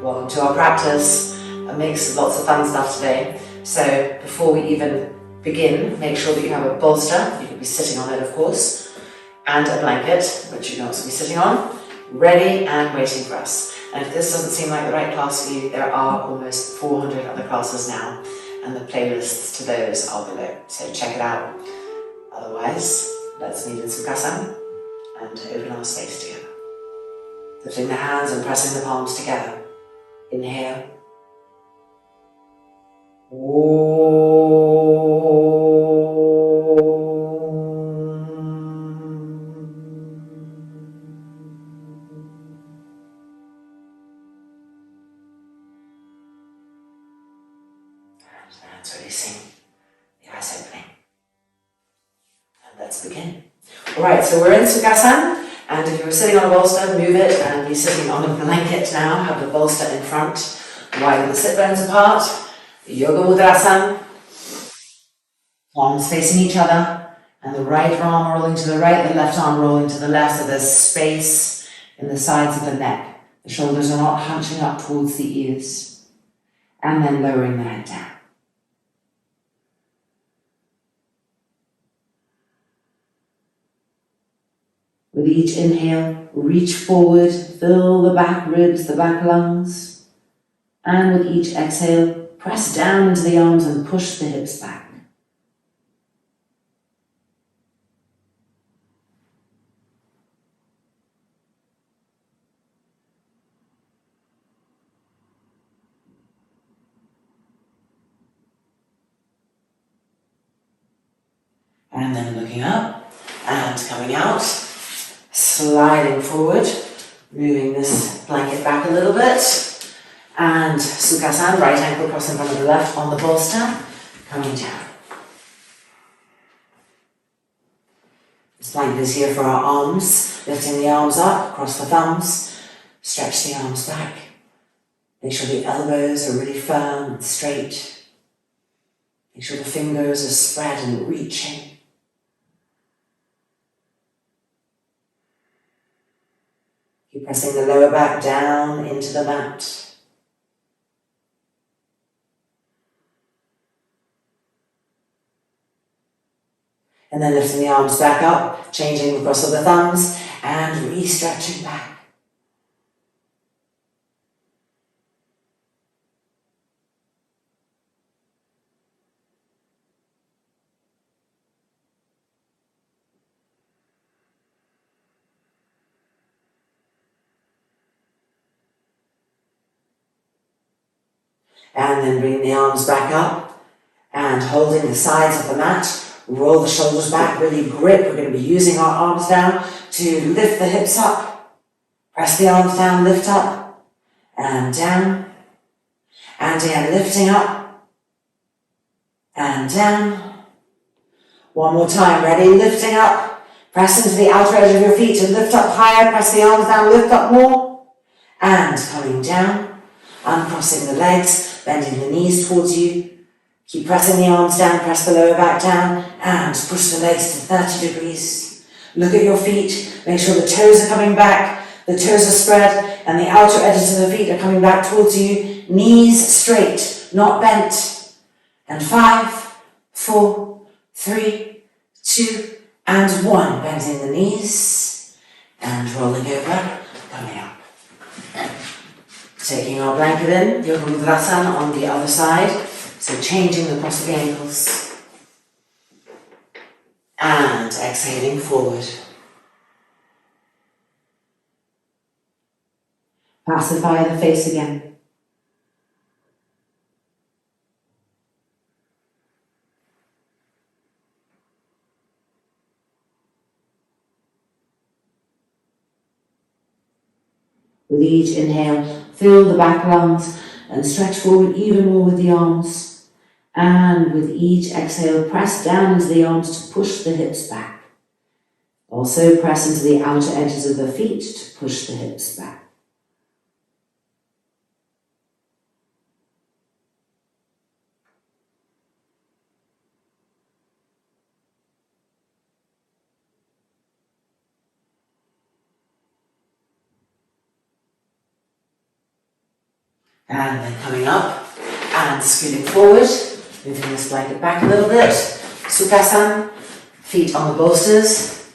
Welcome to our practice, a mix of lots of fun stuff today. So before we even begin, make sure that you have a bolster, you could be sitting on it of course, and a blanket, which you can also be sitting on, ready and waiting for us. And if this doesn't seem like the right class for you, there are almost 400 other classes now, and the playlists to those are below, so check it out. Otherwise, let's meet in Sukhasana and open our space together. Lifting the hands and pressing the palms together. Inhale. That's releasing the eyes opening. And let's begin. Alright, so we're in Sukhasana. And if you were sitting on a bolster, move it and be sitting on a blanket now. Have the bolster in front, widen the sit bones apart. Yoga Mudrasana. Palms facing each other, and the right arm rolling to the right, the left arm rolling to the left, so there's space in the sides of the neck. The shoulders are not hunching up towards the ears. And then lowering the head down. With each inhale, reach forward, fill the back ribs, the back lungs. And with each exhale, press down into the arms and push the hips back. And then looking up and coming out. Sliding forward, moving this blanket back a little bit, and Sukhasana, right ankle cross in front of the left on the bolster, coming down. This blanket is here for our arms, lifting the arms up, cross the thumbs, stretch the arms back. Make sure the elbows are really firm and straight. Make sure the fingers are spread and reaching. Keep pressing the lower back down into the mat. And then lifting the arms back up, changing the cross of the thumbs, and re-stretching back. And then bring the arms back up and holding the sides of the mat, roll the shoulders back, really grip. We're going to be using our arms now to lift the hips up. Press the arms down, lift up and down. And again, lifting up and down. One more time, ready? Lifting up. Press into the outer edge of your feet and lift up higher. Press the arms down, lift up more. And coming down, uncrossing the legs. Bending the knees towards you. Keep pressing the arms down, press the lower back down, and push the legs to 30 degrees. Look at your feet, make sure the toes are coming back, the toes are spread, and the outer edges of the feet are coming back towards you. Knees straight, not bent. And 5, 4, 3, 2, and 1. Bending the knees, and rolling over, coming up. Taking our blanket in, Yoga Mudrasana on the other side. So changing the cross of the ankles. And exhaling forward. Pacify the face again. With each inhale, fill the back lungs and stretch forward even more with the arms. And with each exhale, press down into the arms to push the hips back. Also press into the outer edges of the feet to push the hips back. And then coming up and scooting forward, moving this blanket back a little bit. Sukhasana, feet on the bolsters.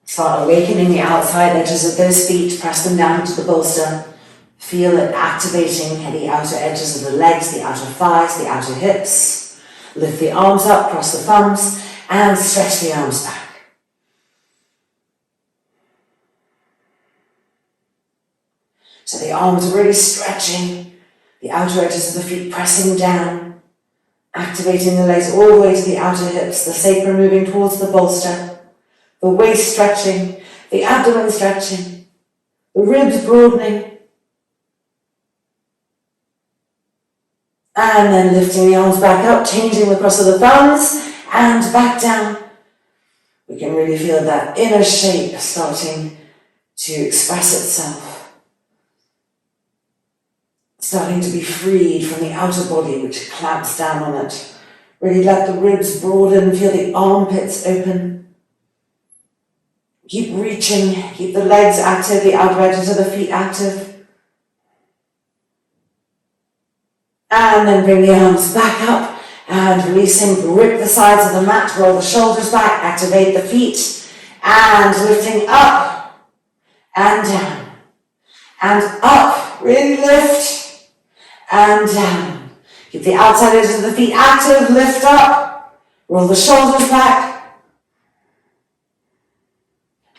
Start awakening the outside edges of those feet, press them down to the bolster. Feel it activating the outer edges of the legs, the outer thighs, the outer hips. Lift the arms up, cross the thumbs, and stretch the arms back. So the arms are really stretching, the outer edges of the feet pressing down, activating the legs all the way to the outer hips, the sacrum moving towards the bolster, the waist stretching, the abdomen stretching, the ribs broadening, and then lifting the arms back up, changing the cross of the thumbs, and back down. We can really feel that inner shape starting to express itself. Starting to be freed from the outer body which clamps down on it. Really let the ribs broaden, feel the armpits open. Keep reaching, keep the legs active, the outer edges of the feet active. And then bring the arms back up and releasing, grip the sides of the mat, roll the shoulders back, activate the feet, and lifting up and down and up, really lift. And down. Keep the outside edges of the feet active, lift up, roll the shoulders back,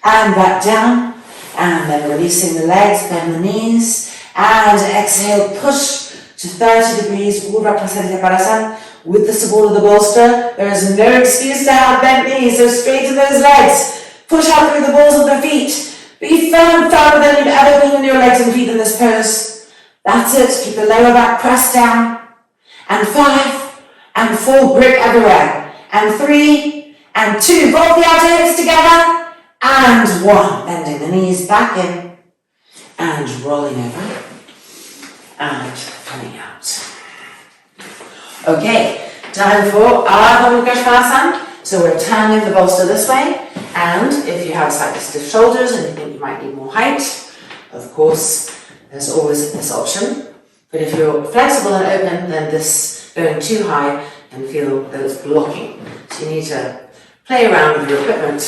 and back down, and then releasing the legs, bend the knees, and exhale, push to 30 degrees, Urdhva Prasarita with the support of the bolster. There is no excuse to have bent knees, so straighten those legs, push out through the balls of the feet, be firmer than you've ever been in your legs and feet in this pose. That's it, keep the lower back pressed down, and 5, and 4, grip everywhere, and 3, and 2, both the outer hips together, and 1, bending the knees back in, and rolling over, and coming out. Okay, time for Ardha Mukha Svanasana. So we're turning the bolster this way, and if you have slightly stiff shoulders and you think you might need more height, of course, there's always this option. But if you're flexible and open, then this going too high can feel that it's blocking. So you need to play around with your equipment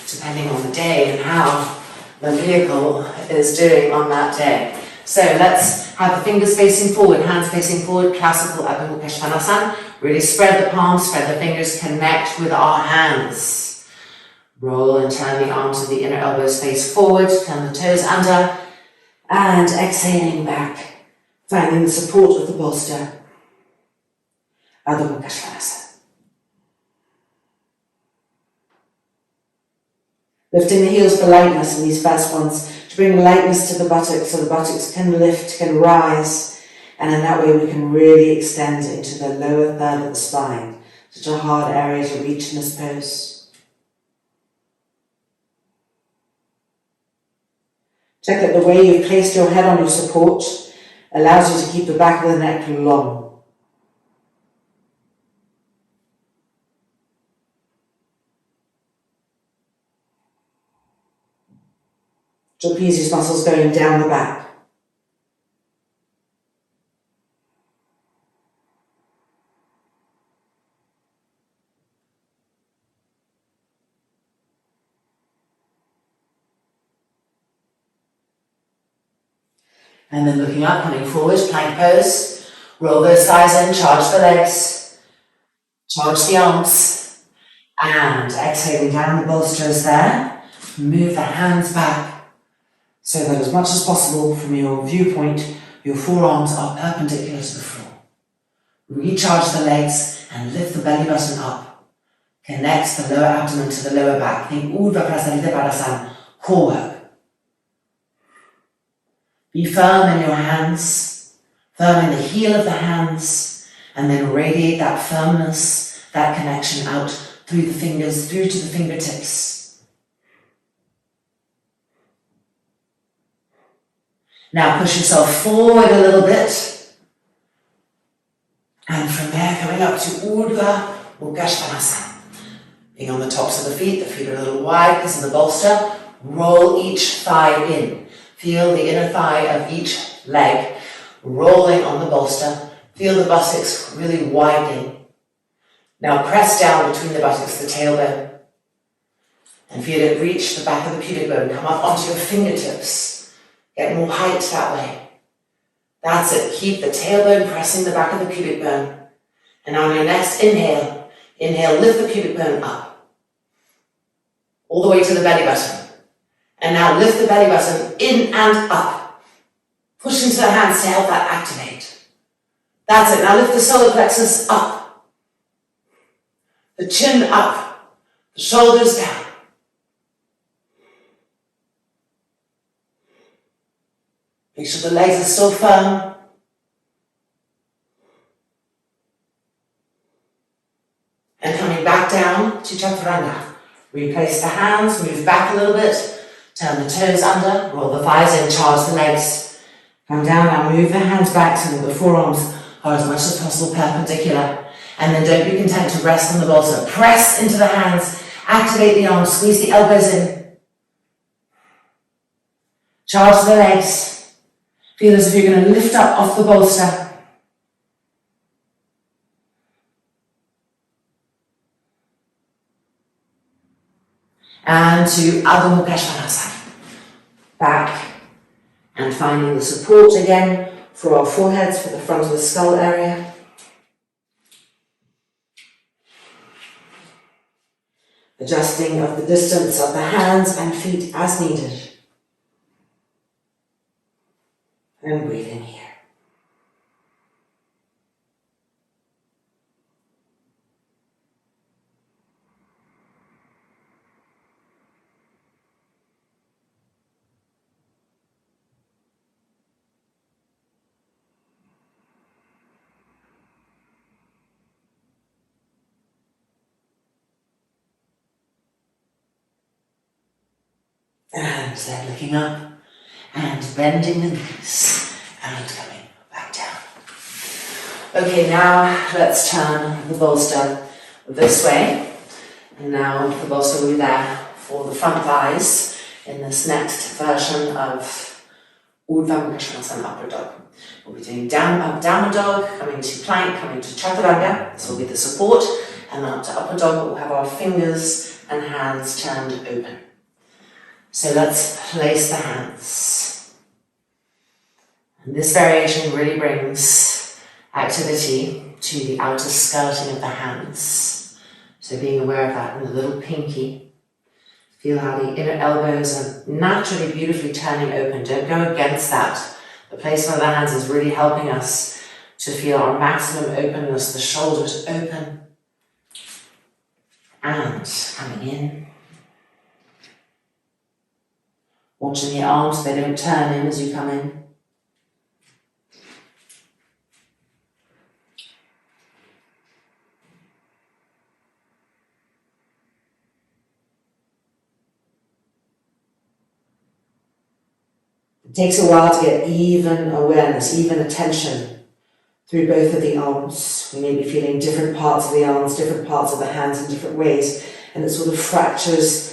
depending on the day and how the vehicle is doing on that day. So let's have the fingers facing forward, hands facing forward, classical Ardha Mukha Svanasana. Really spread the palms, spread the fingers, connect with our hands. Roll and turn the arms of the inner elbows face forward, turn the toes under, and exhaling back, finding the support of the bolster. Ardha Mukha Svanasana. Lifting the heels for lightness in these first ones, to bring lightness to the buttocks so the buttocks can lift, can rise, and in that way we can really extend into the lower third of the spine. Such a hard area to reach in this pose. Check that the way you've placed your head on your support allows you to keep the back of the neck long. Trapezius muscles going down the back. And then looking up, coming forward, plank pose. Roll those thighs in, charge the legs, charge the arms, and exhaling down the bolsters there. Move the hands back so that as much as possible from your viewpoint, your forearms are perpendicular to the floor. Recharge the legs and lift the belly button up. Connect the lower abdomen to the lower back. Think Urdhva Prasarita, core work. Be firm in your hands, firm in the heel of the hands, and then radiate that firmness, that connection out through the fingers, through to the fingertips. Now push yourself forward a little bit, and from there coming up to Urdhva Mukha Svanasana. Being on the tops of the feet are a little wide because of the bolster. Roll each thigh in. Feel the inner thigh of each leg rolling on the bolster. Feel the buttocks really widening. Now press down between the buttocks, the tailbone, and feel it reach the back of the pubic bone. Come up onto your fingertips. Get more height that way. That's it. Keep the tailbone pressing the back of the pubic bone. And on your next inhale, lift the pubic bone up, all the way to the belly button. And now lift the belly button in and up. Push into the hands to help that activate. That's it. Now lift the solar plexus up, the chin up, the shoulders down. Make sure the legs are still firm. And coming back down to chaturanga. Replace the hands, move back a little bit, turn the toes under, roll the thighs in, charge the legs. Come down now, move the hands back so that the forearms are as much as possible perpendicular. And then don't be content to rest on the bolster. Press into the hands, activate the arms, squeeze the elbows in. Charge the legs. Feel as if you're going to lift up off the bolster. And to Adho Mukha Svanasana. Back and finding the support again for our foreheads, for the front of the skull area. Adjusting of the distance of the hands and feet as needed. And breathe in here. And then looking up and bending the knees and coming back down. Okay, now let's turn the bolster this way. And now the bolster will be there for the front thighs in this next version of Urdhva Mukha Svanasana, upward dog. We'll be doing downward dog, coming to plank, coming to chaturanga. This will be the support. And then up to upward dog, we'll have our fingers and hands turned open. So let's place the hands. And this variation really brings activity to the outer skirting of the hands. So being aware of that in the little pinky. Feel how the inner elbows are naturally, beautifully turning open. Don't go against that. The placement of the hands is really helping us to feel our maximum openness, the shoulders open. And coming in. Watching the arms, they don't turn in as you come in. It takes a while to get even awareness, even attention through both of the arms. We may be feeling different parts of the arms, different parts of the hands in different ways, and it sort of fractures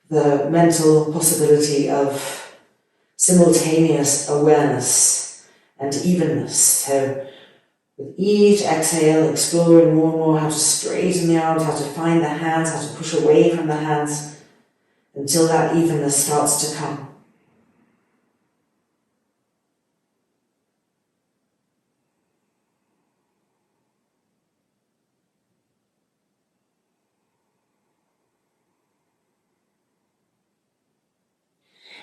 the mental possibility of simultaneous awareness and evenness. So with each exhale, exploring more and more how to straighten the arms, how to find the hands, how to push away from the hands until that evenness starts to come.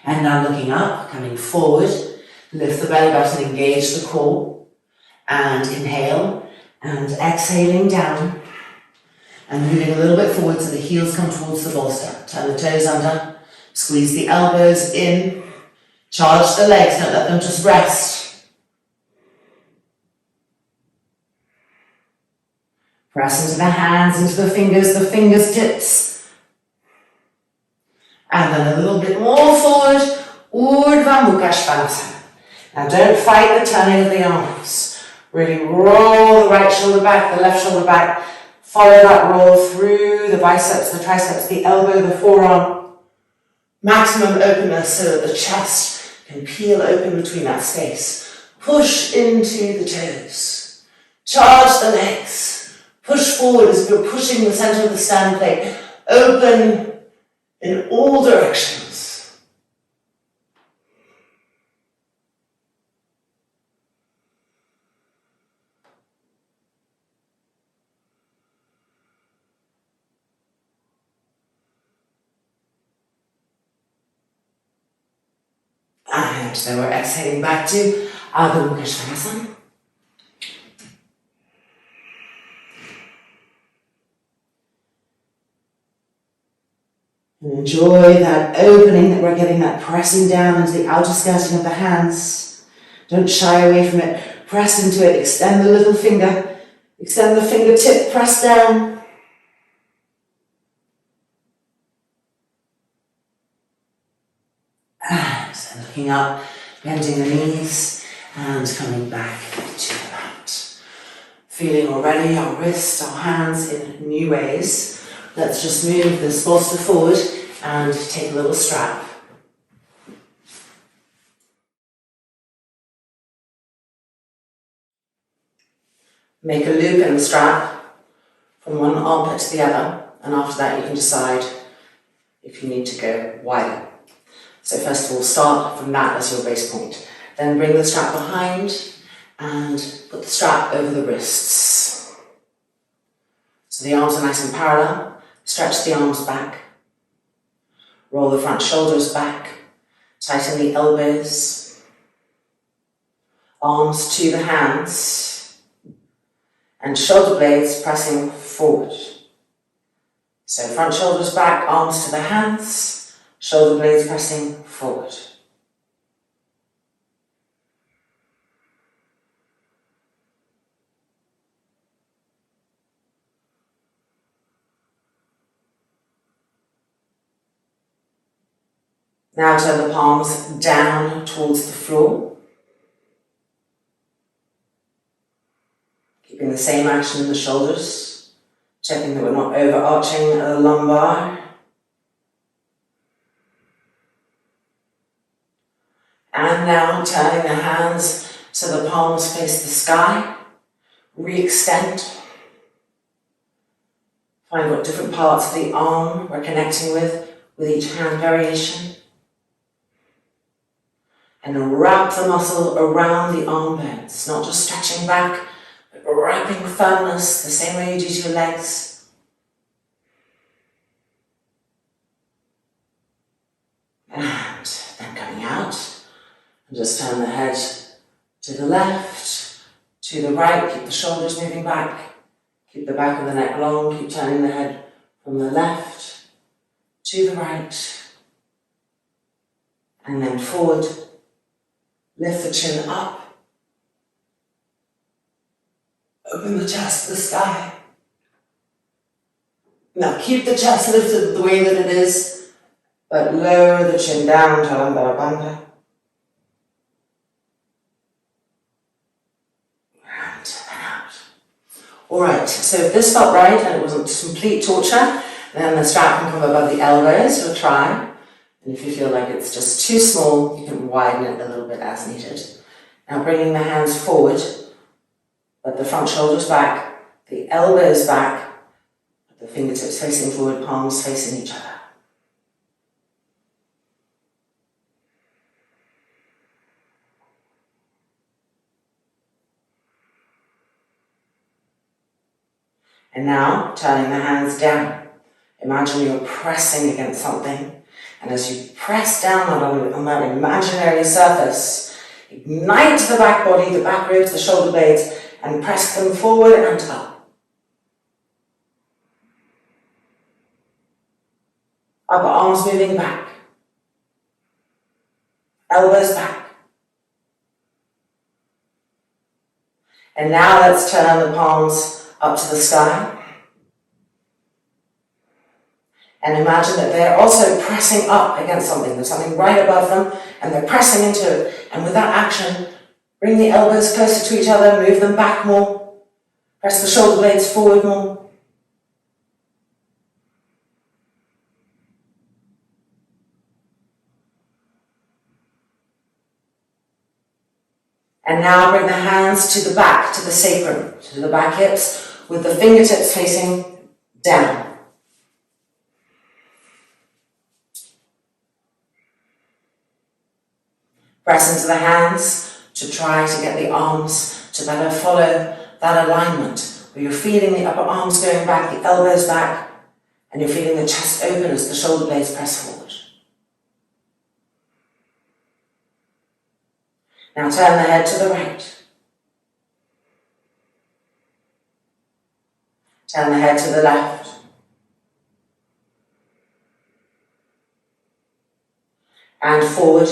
And now looking up, coming forward, lift the belly button, engage the core, and inhale, and exhaling down, and moving a little bit forward so the heels come towards the bolster. Turn the toes under, squeeze the elbows in, charge the legs, don't let them just rest. Press into the hands, into the fingers tips. And then a little bit more forward, Urdhva Mukha Svanasana. Now don't fight the turning of the arms. Really roll the right shoulder back, the left shoulder back. Follow that roll through the biceps, the triceps, the elbow, the forearm. Maximum openness so that the chest can peel open between that space. Push into the toes. Charge the legs. Push forward as you're pushing the center of the stand plate. Open in all directions. And then we're exhaling back to Adho Mukha Svanasana. And enjoy that opening that we're getting, that pressing down into the outer skirting of the hands. Don't shy away from it. Press into it. Extend the little finger. Extend the fingertip. Press down. And then looking up, bending the knees and coming back to the mat. Feeling already our wrists, our hands in new ways. Let's just move this bolster forward and take a little strap. Make a loop in the strap from one armpit to the other, and after that you can decide if you need to go wider. So first of all, start from that as your base point. Then bring the strap behind and put the strap over the wrists. So the arms are nice and parallel. Stretch the arms back. Roll the front shoulders back. Tighten the elbows. Arms to the hands. And shoulder blades pressing forward. So front shoulders back, arms to the hands. Shoulder blades pressing forward. Now turn the palms down towards the floor. Keeping the same action in the shoulders. Checking that we're not overarching the lumbar. And now turning the hands so the palms face the sky. Re-extend. Find what different parts of the arm we're connecting with each hand variation. And wrap the muscle around the arm bones, not just stretching back, but wrapping firmness the same way you do to your legs. And then coming out, and just turn the head to the left, to the right, keep the shoulders moving back, keep the back of the neck long, keep turning the head from the left to the right, and then forward. Lift the chin up. Open the chest to the sky. Now keep the chest lifted the way that it is, but lower the chin down, Chalandara Bandha. And then out. Alright, so if this felt right and it wasn't complete torture, then the strap can come above the elbows, so try. And if you feel like it's just too small, you can widen it a little bit as needed. Now bringing the hands forward, but the front shoulders back, the elbows back, the fingertips facing forward, palms facing each other. And now turning the hands down. Imagine you're pressing against something. And as you press down on that imaginary surface, ignite the back body, the back ribs, the shoulder blades, and press them forward and up. Upper arms moving back. Elbows back. And now let's turn the palms up to the sky. And imagine that they're also pressing up against something. There's something right above them, and they're pressing into it. And with that action, bring the elbows closer to each other, move them back more. Press the shoulder blades forward more. And now bring the hands to the back, to the sacrum, to the back hips, with the fingertips facing down. Press into the hands to try to get the arms to better follow that alignment, where you're feeling the upper arms going back, the elbows back, and you're feeling the chest open as the shoulder blades press forward. Now turn the head to the right. Turn the head to the left. And forward.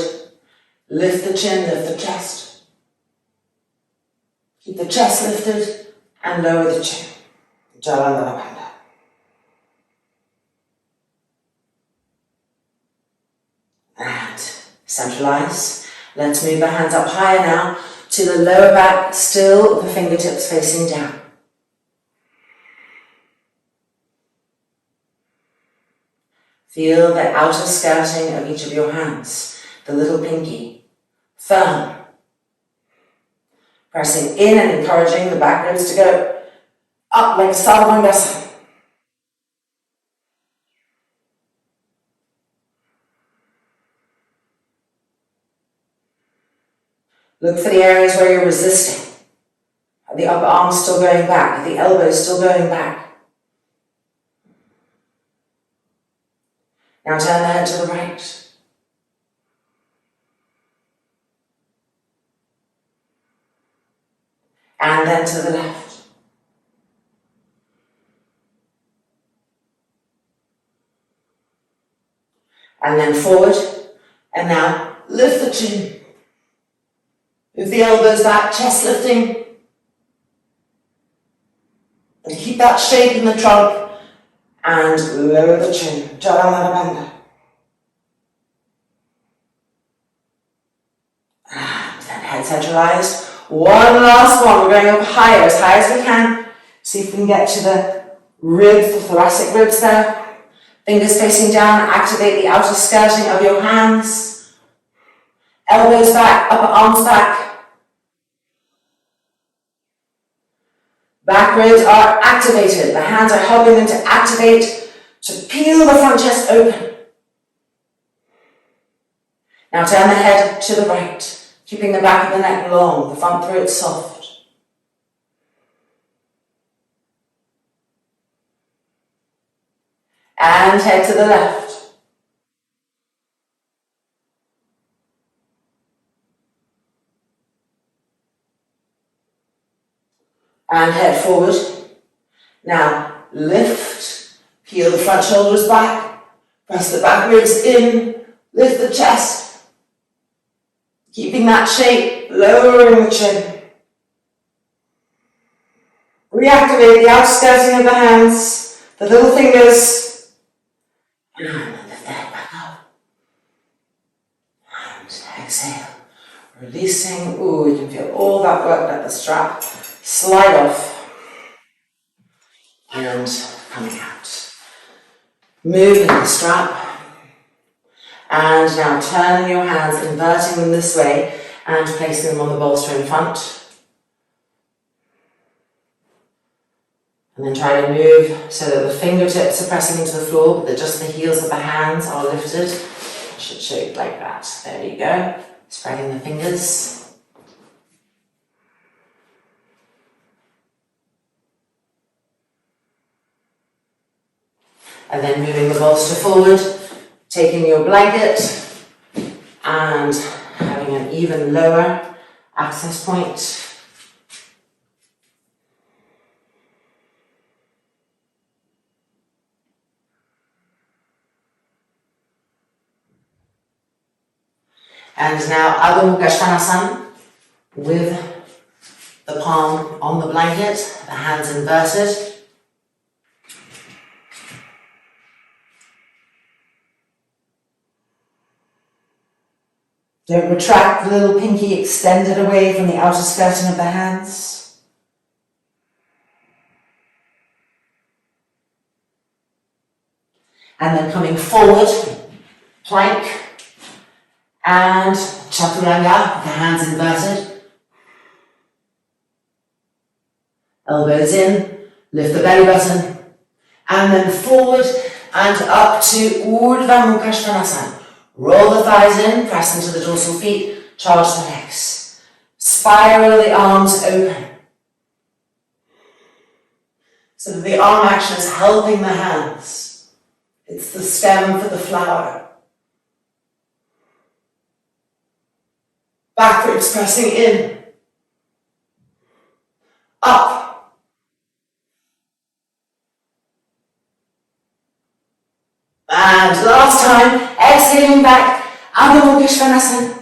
Lift the chin, lift the chest. Keep the chest lifted and lower the chin. Jalandhara. And centralize. Let's move the hands up higher now to the lower back, still the fingertips facing down. Feel the outer skirting of each of your hands, the little pinky, firm. Pressing in and encouraging the back ribs to go up like a Sadhangasana. Look for the areas where you're resisting. Are the upper arms still going back? Are the elbows still going back? Now turn the head to the right. And then to the left. And then forward. And now lift the chin. Move the elbows back, chest lifting. And keep that shape in the trunk. And lower the chin. Jalandhara. And then head centralized. One last one. We're going up higher as we can. See if we can get to the ribs, the thoracic ribs there. Fingers facing down. Activate the outer skirting of your hands. Elbows back, upper arms back. Back ribs are activated. The hands are helping them to activate, to peel the front chest open. Now turn the head to the right, keeping the back of the neck long, the front throat soft. And head to the left. And head forward. Now lift, peel the front shoulders back, press the back ribs in, lift the chest. Keeping that shape, lowering the chin. Reactivate the outer skirting of the hands, the little fingers. And then lift the head back up. And exhale. Releasing. Ooh, you can feel all that work at the strap. Slide off and coming out. Moving the strap and now turning your hands, inverting them this way and placing them on the bolster in front. And then try to move so that the fingertips are pressing into the floor, but that just the heels of the hands are lifted. I should show you like that. There you go. Spreading the fingers. And then moving the bolster forward, taking your blanket and having an even lower access point. And now Adho Mukha Svanasana with the palm on the blanket, the hands inverted. Don't retract, the little pinky extended away from the outer skirting of the hands. And then coming forward, plank and chaturanga, the hands inverted. Elbows in, lift the belly button, and then forward and up to Urdhva Mukha Svanasana. Roll the thighs in, press into the dorsal feet, charge the legs. Spiral the arms open. So that the arm action is helping the hands. It's the stem for the flower. Back ribs pressing in. Up. And last time, exhaling back, Urdhva Mukha Svanasana.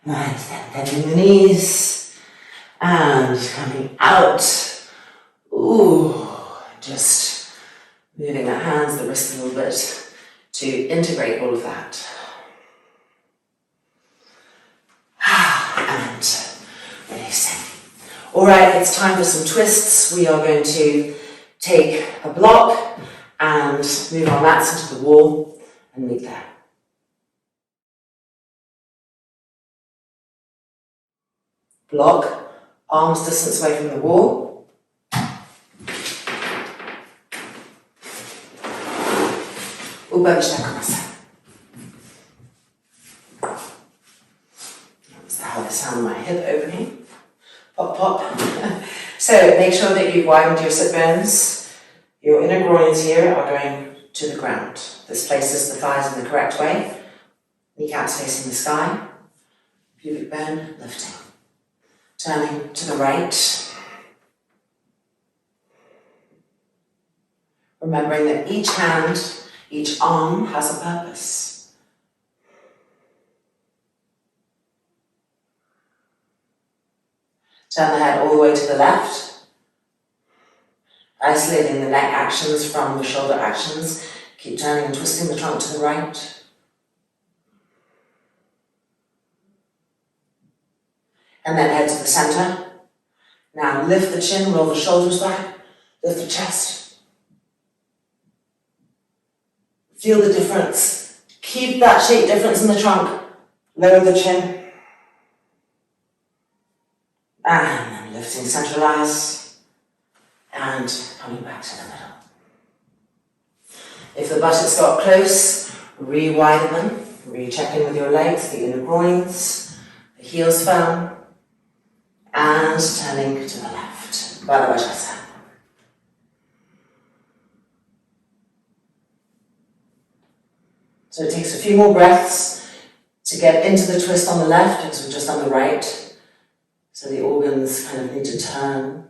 And then bending the knees and coming out. Ooh, just moving the hands, the wrists a little bit to integrate all of that. And releasing. All right, it's time for some twists. We are going to take a block and move our mats into the wall and meet there. Block, arms distance away from the wall. That's how I sound my hip opening. Pop, pop. So make sure that you've widened your sit bones. Your inner groins here are going to the ground. This places the thighs in the correct way. Kneecaps facing the sky. Pubic bone lifting. Turning to the right. Remembering that each hand, each arm has a purpose. Turn the head all the way to the left. Isolating the neck actions from the shoulder actions. Keep turning and twisting the trunk to the right. And then head to the center. Now lift the chin, roll the shoulders back, lift the chest. Feel the difference. Keep that shape difference in the trunk. Lower the chin. And then lifting, centralize. And coming back to the middle. If the buttocks got close, re-widen them. Re-check in with your legs, the inner groins, the heels firm. And turning to the left. Baddha Vajrasana. So it takes a few more breaths to get into the twist on the left because we've just done the right. So the organs kind of need to turn.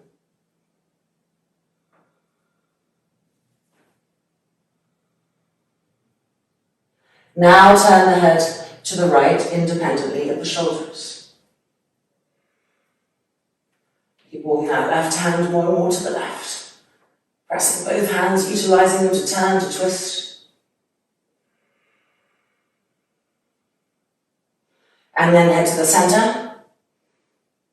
Now turn the head to the right independently of the shoulders. Keep walking that left hand more and more to the left. Pressing both hands, utilizing them to turn, to twist. And then head to the center.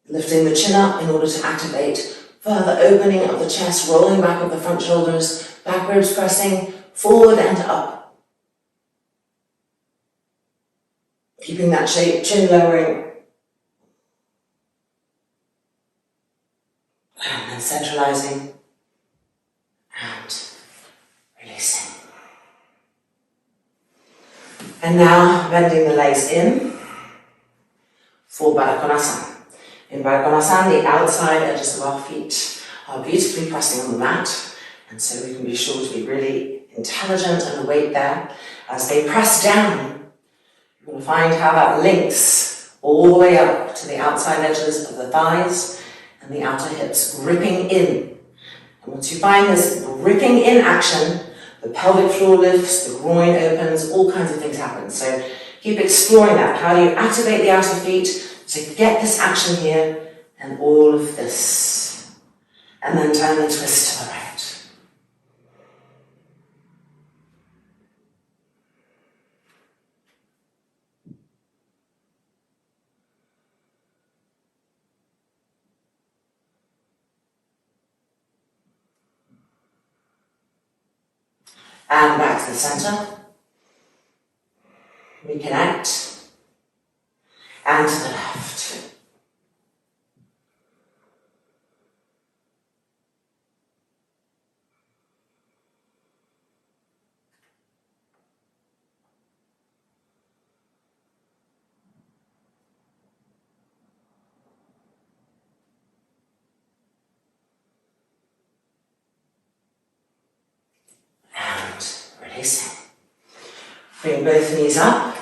Lifting the chin up in order to activate further opening of the chest, rolling back of the front shoulders, back ribs pressing forward and up. Keeping that shape, chin lowering. And then centralizing and releasing. And now bending the legs in for Baddha Konasana. In Baddha Konasana, the outside edges of our feet are beautifully pressing on the mat, and so we can be sure to be really intelligent and awake there. As they press down, you're going to find how that links all the way up to the outside edges of the thighs and the outer hips, gripping in. And once you find this gripping in action, the pelvic floor lifts, the groin opens, all kinds of things happen. So keep exploring that. How do you activate the outer feet to get this action here and all of this? And then turn and twist to the right. And back to the center. reconnect, and to the left. And releasing. Bring both knees up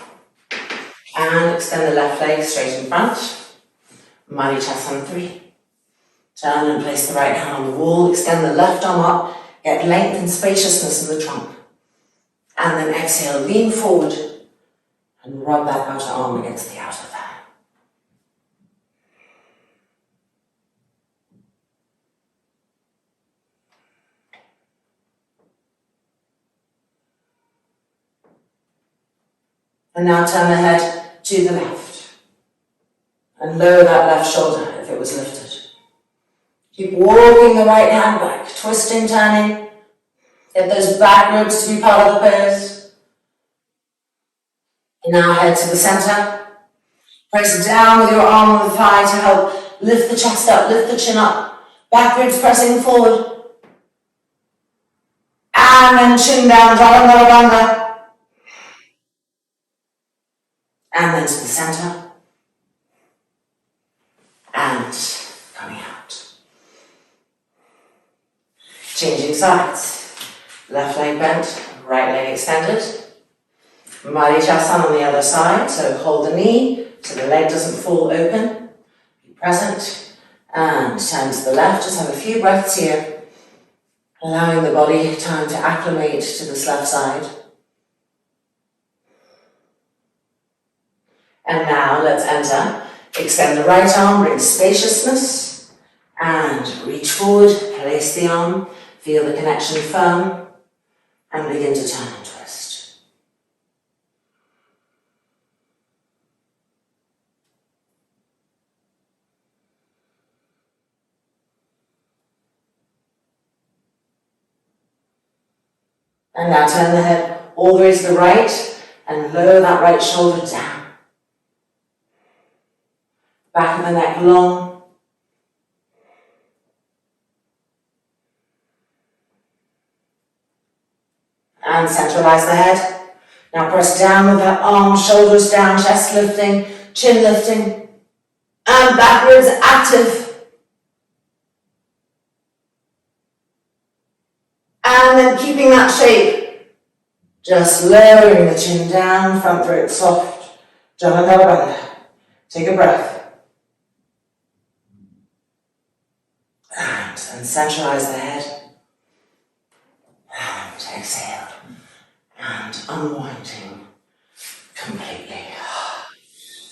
and extend the left leg straight in front. Marichyasana 3. Turn and place the right hand on the wall, extend the left arm up, get length and spaciousness in the trunk. And then exhale, lean forward and rub that outer arm against the outer thigh. And now turn the head to the left and lower that left shoulder if it was lifted. Keep walking the right hand back, twisting, turning. Get those back ribs to be part of the pose. And now head to the center. Press down with your arm on the thigh to help lift the chest up, lift the chin up. Back ribs pressing forward. And then chin down, Chaturanga. And then to the center. And coming out. Changing sides. Left leg bent, right leg extended. Marichyasana on the other side, so hold the knee so the leg doesn't fall open. Be present and turn to the left. Just have a few breaths here, allowing the body time to acclimate to this left side. And now let's enter. Extend the right arm, bring spaciousness, and reach forward, place the arm, feel the connection firm, and begin to turn and twist. And now turn the head all the way to the right and lower that right shoulder down. Back of the neck long. And centralize the head. Now press down with that arm, shoulders down, chest lifting, chin lifting. And backwards active. And then keeping that shape. Just lowering the chin down, front throat soft. Chaturanga. Take a breath. And centralize the head. And exhale. And unwinding completely.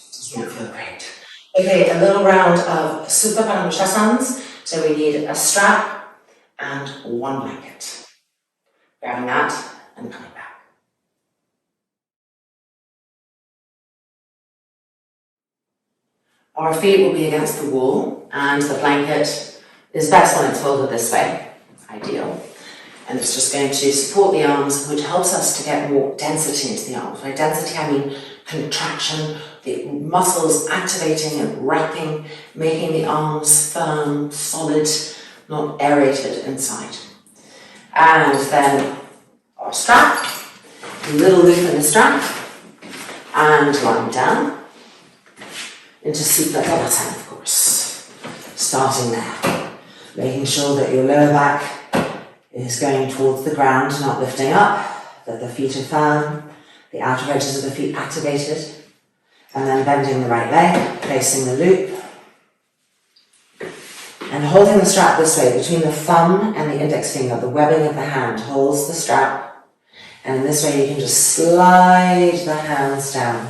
Doesn't it feel great? Okay, a little round of Supine Poses. So we need a strap and one blanket. Grabbing that and coming back. Our feet will be against the wall and the blanket is best when it's folded this way, ideal. And it's just going to support the arms, which helps us to get more density into the arms. By density, I mean contraction, the muscles activating and wrapping, making the arms firm, solid, not aerated inside. And then our strap, a little loop in the strap, and lying down into Supine Poses, of course. Starting there, making sure that your lower back is going towards the ground, not lifting up, that the feet are firm, the outer edges of the feet activated, and then bending the right leg, placing the loop, and holding the strap this way between the thumb and the index finger. The webbing of the hand holds the strap, and in this way you can just slide the hands down,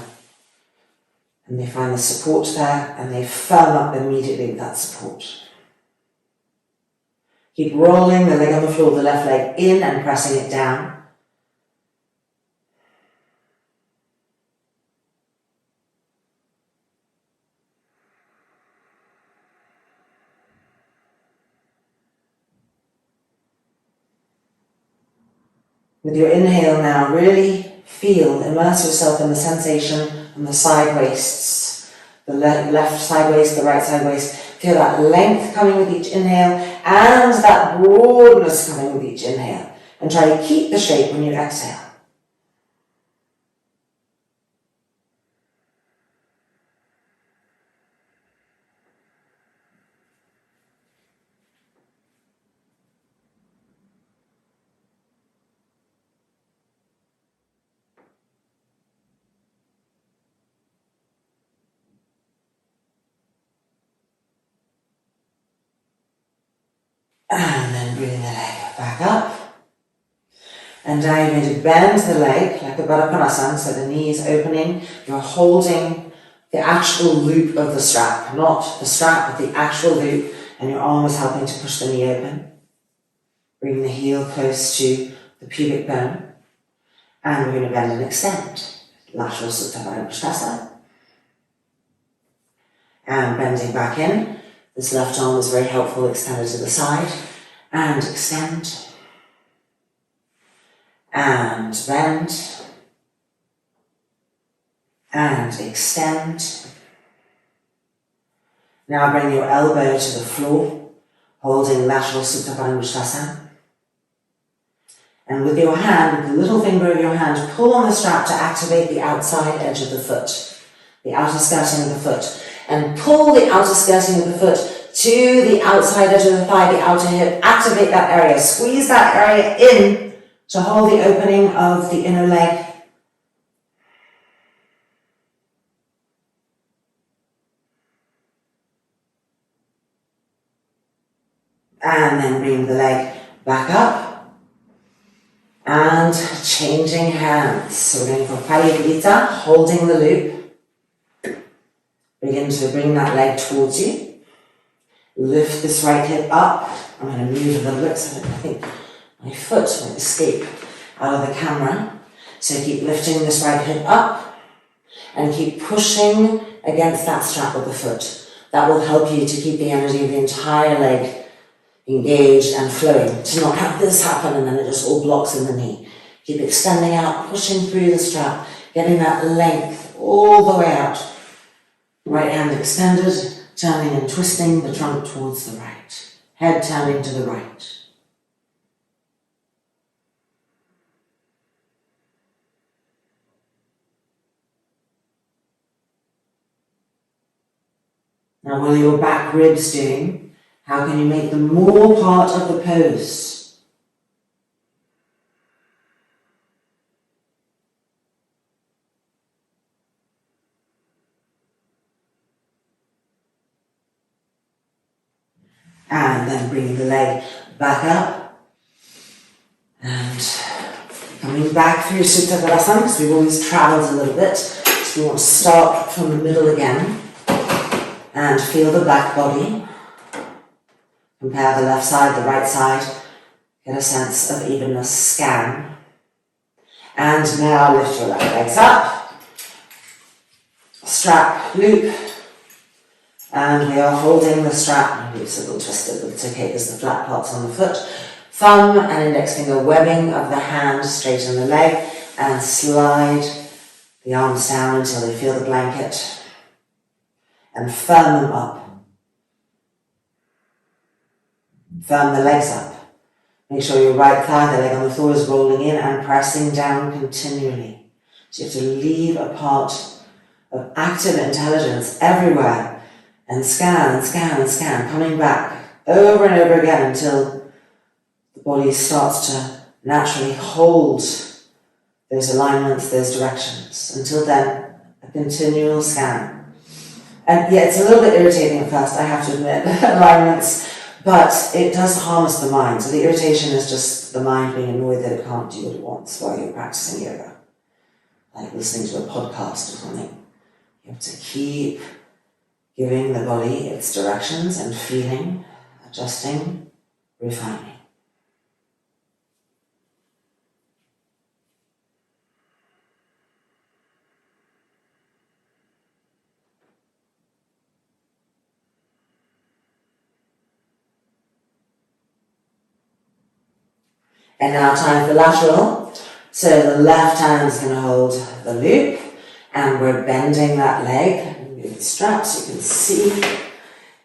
and they find the support there, and they firm up immediately with that support. Keep rolling the leg on the floor, the left leg in and pressing it down. With your inhale now, really Feel, immerse yourself in the sensation on the side waists. The left side waist, the right side waist. Feel that length coming with each inhale and that broadness coming with each inhale. And try to keep the shape when you exhale. And then bring the leg back up. And now you're going to bend the leg like a Baddha Konasana, so the knee is opening. You're holding the actual loop of the strap, not the strap, but the actual loop, and your arm is helping to push the knee open. Bring the heel close to the pubic bone. And we're going to bend and extend. Lateral Supta Padangusthasana. And bending back in. This left arm is very helpful, extended to the side. And extend. And bend. And extend. Now bring your elbow to the floor, holding lateral Supta Padangusthasana. And with your hand, with the little finger of your hand, pull on the strap to activate the outside edge of the foot, the outer skirting of the foot. And pull the outer skirting of the foot to the outside edge of the thigh, the outer hip. Activate that area. Squeeze that area in to hold the opening of the inner leg. And then bring the leg back up. And changing hands. So we're going for Parivrita, holding the loop. Begin to bring that leg towards you. Lift this right hip up. I'm going to move a little bit so I think my foot might escape out of the camera. So keep lifting this right hip up and keep pushing against that strap of the foot. That will help you to keep the energy of the entire leg engaged and flowing, to not have this happen and then it just all blocks in the knee. Keep extending out, pushing through the strap, getting that length all the way out. Right hand extended, turning and twisting the trunk towards the right. Head turning to the right. Now what are your back ribs doing? How can you make them more part of the pose? And then bring the leg back up. And coming back through Supta Padasana, because we've always travelled a little bit. So we want to start from the middle again. And feel the back body. Compare the left side, the right side. Get a sense of evenness, scan. And now lift your left legs up. Strap, loop. And we are holding the strap. Maybe it's a little twisted, but it's okay because the flat part's on the foot. Thumb and index finger webbing of the hand, straighten the leg, and slide the arms down until they feel the blanket. And firm them up. Firm the legs up. Make sure your right thigh, the leg on the floor, is rolling in and pressing down continually. So you have to leave a part of active intelligence everywhere and scan and scan and scan, coming back over and over again until the body starts to naturally hold those alignments, those directions. Until then, a continual scan. And yeah, it's a little bit irritating at first, I have to admit, alignments. But it does harness the mind. So the irritation is just the mind being annoyed that it can't do what it wants while you're practicing yoga. Like listening to a podcast or something. You have to keep giving the body its directions and feeling, adjusting, refining. And now time for lateral. So the left hand is going to hold the loop, and we're bending that leg. Move the strap so you can see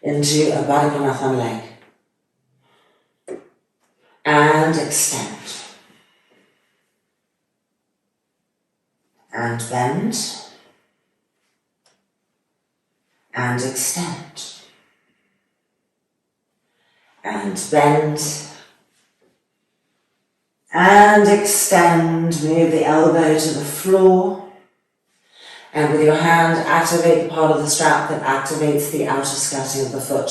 into a Baddha Konasana leg. And extend. And bend. And extend. And bend. And extend. Move the elbow to the floor. And with your hand, activate the part of the strap that activates the outer skirting of the foot.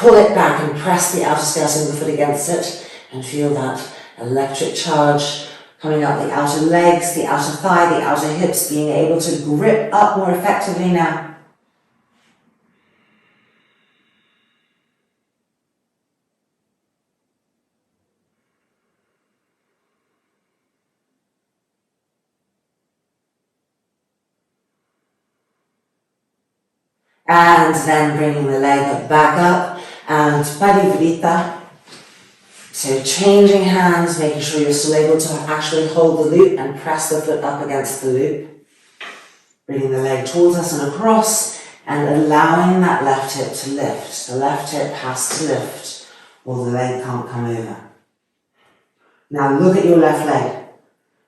Pull it back and press the outer skirting of the foot against it, and feel that electric charge coming up the outer legs, the outer thigh, the outer hips, being able to grip up more effectively now. And then bringing the leg back up and Parivrita. So changing hands, making sure you're still able to actually hold the loop and press the foot up against the loop. Bringing the leg towards us and across and allowing that left hip to lift. The left hip has to lift or the leg can't come over. Now look at your left leg.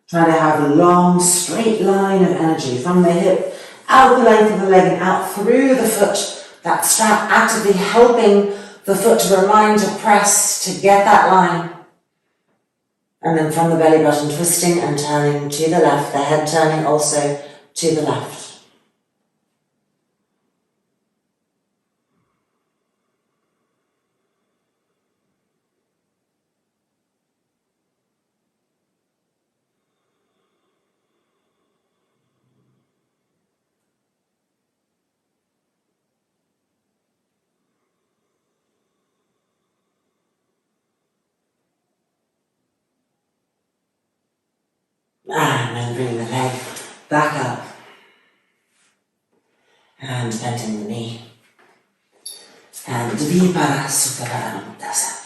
Try to have a long straight line of energy from the hip out the length of the leg and out through the foot. That strap actively helping the foot to remind to press to get that line. And then from the belly button twisting and turning to the left, the head turning also to the left. And then bring the leg back up and bending the knee. And Vipara Supara Mudasa.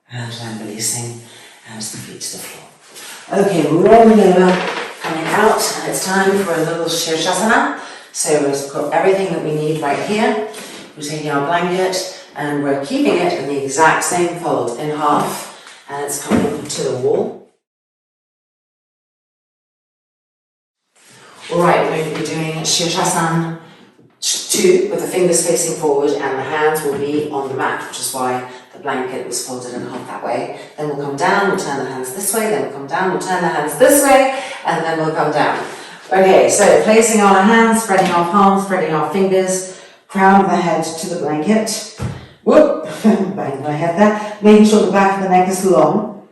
And then releasing and the feet to the floor. Okay, rolling over, coming out, and it's time for a little Shirshasana. So we've got everything that we need right here. We're taking our blanket and we're keeping it in the exact same fold in half, and it's coming to the wall. Alright, we're going to be doing Shirshasana 2 with the fingers facing forward and the hands will be on the mat, which is why the blanket was folded in half that way. Then we'll come down, we'll turn the hands this way, then we'll come down, we'll turn the hands this way, and then we'll come down. Okay, so placing our hands, spreading our palms, spreading our fingers, crown of the head to the blanket. Whoop, bang my head there. Making sure the back of the neck is long.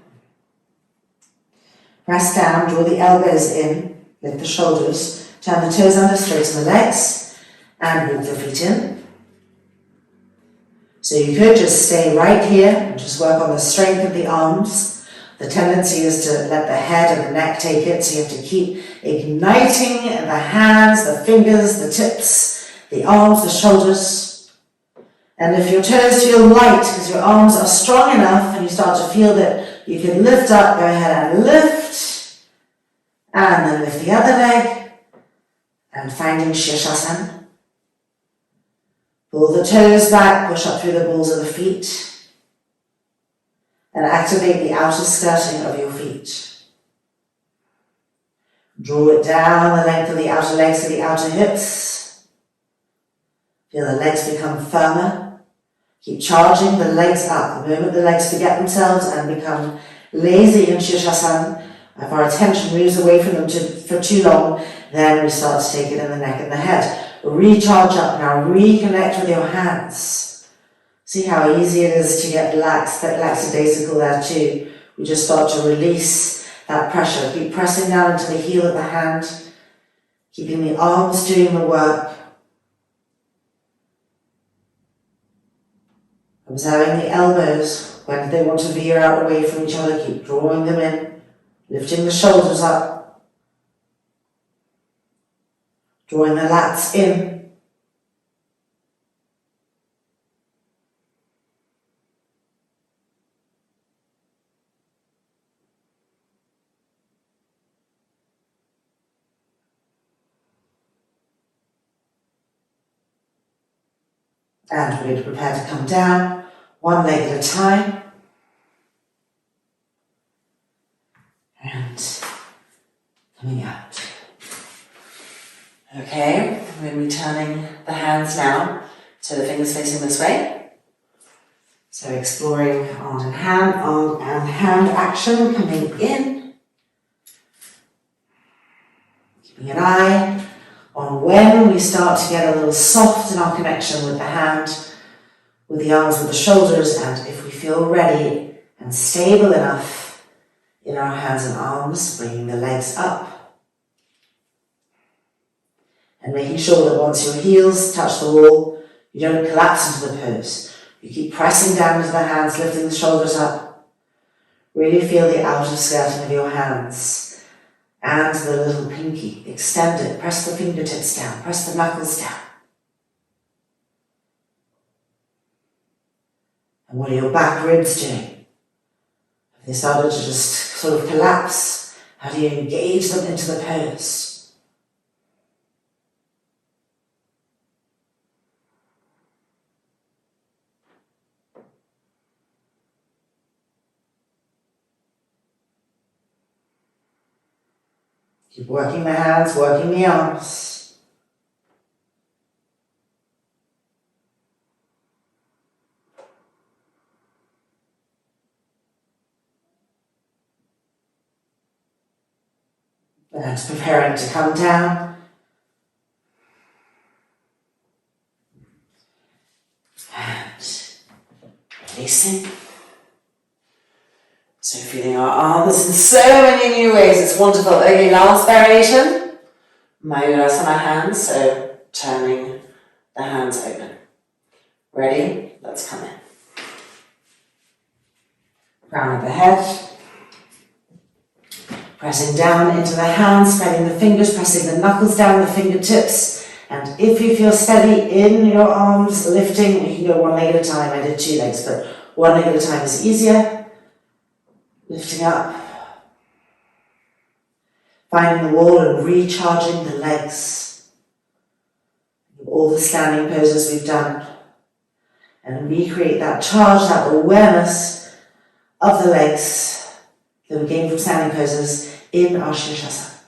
Press down, draw the elbows in, lift the shoulders, turn the toes under, straighten the legs, and move the feet in. So you could just stay right here and just work on the strength of the arms. The tendency is to let the head and the neck take it, so you have to keep igniting the hands, the fingers, the tips, the arms, the shoulders. And if your toes feel light because your arms are strong enough and you start to feel that you can lift up, go ahead and lift. And then lift the other leg and finding Shirshasana. Pull the toes back, push up through the balls of the feet, and activate the outer skirting of your feet. Draw it down the length of the outer legs to the outer hips. Feel the legs become firmer. Keep charging the legs up. The moment the legs forget themselves and become lazy in Shirshasana, if our attention moves away from them for too long, then we start to take it in the neck and the head. Recharge up now, reconnect with your hands. See how easy it is to get lackadaisical there too. We just start to release that pressure. Keep pressing down into the heel of the hand, keeping the arms doing the work. Observing the elbows, when they want to veer out away from each other, keep drawing them in, lifting the shoulders up, drawing the lats in, and we're going to prepare to come down, one leg at a time, and coming out. Okay, we're going to be turning the hands now, so the fingers facing this way. So exploring arm and hand action, coming in. Keeping an eye on when we start to get a little soft in our connection with the hand, with the arms, with the shoulders, and if we feel ready and stable enough in our hands and arms, bringing the legs up. And making sure that once your heels touch the wall, you don't collapse into the pose. You keep pressing down into the hands, lifting the shoulders up. Really feel the outer skirting of your hands. And the little pinky. Extend it. Press the fingertips down. Press the knuckles down. And what are your back ribs doing? Have they started to just sort of collapse? How do you engage them into the pose? Keep working the hands, working the arms. And preparing to come down. And releasing. So feeling our arms in so many new ways, it's wonderful. Okay, last variation. Mayurasana hands, so turning the hands open. Ready? Let's come in. Crown of the head. Pressing down into the hands, spreading the fingers, pressing the knuckles down the fingertips. And if you feel steady in your arms, lifting, you can go one leg at a time. I did 2 legs, but one leg at a time is easier. Lifting up, finding the wall and recharging the legs. All the standing poses we've done. And recreate that charge, that awareness of the legs that we gained from standing poses in our Shirshasana.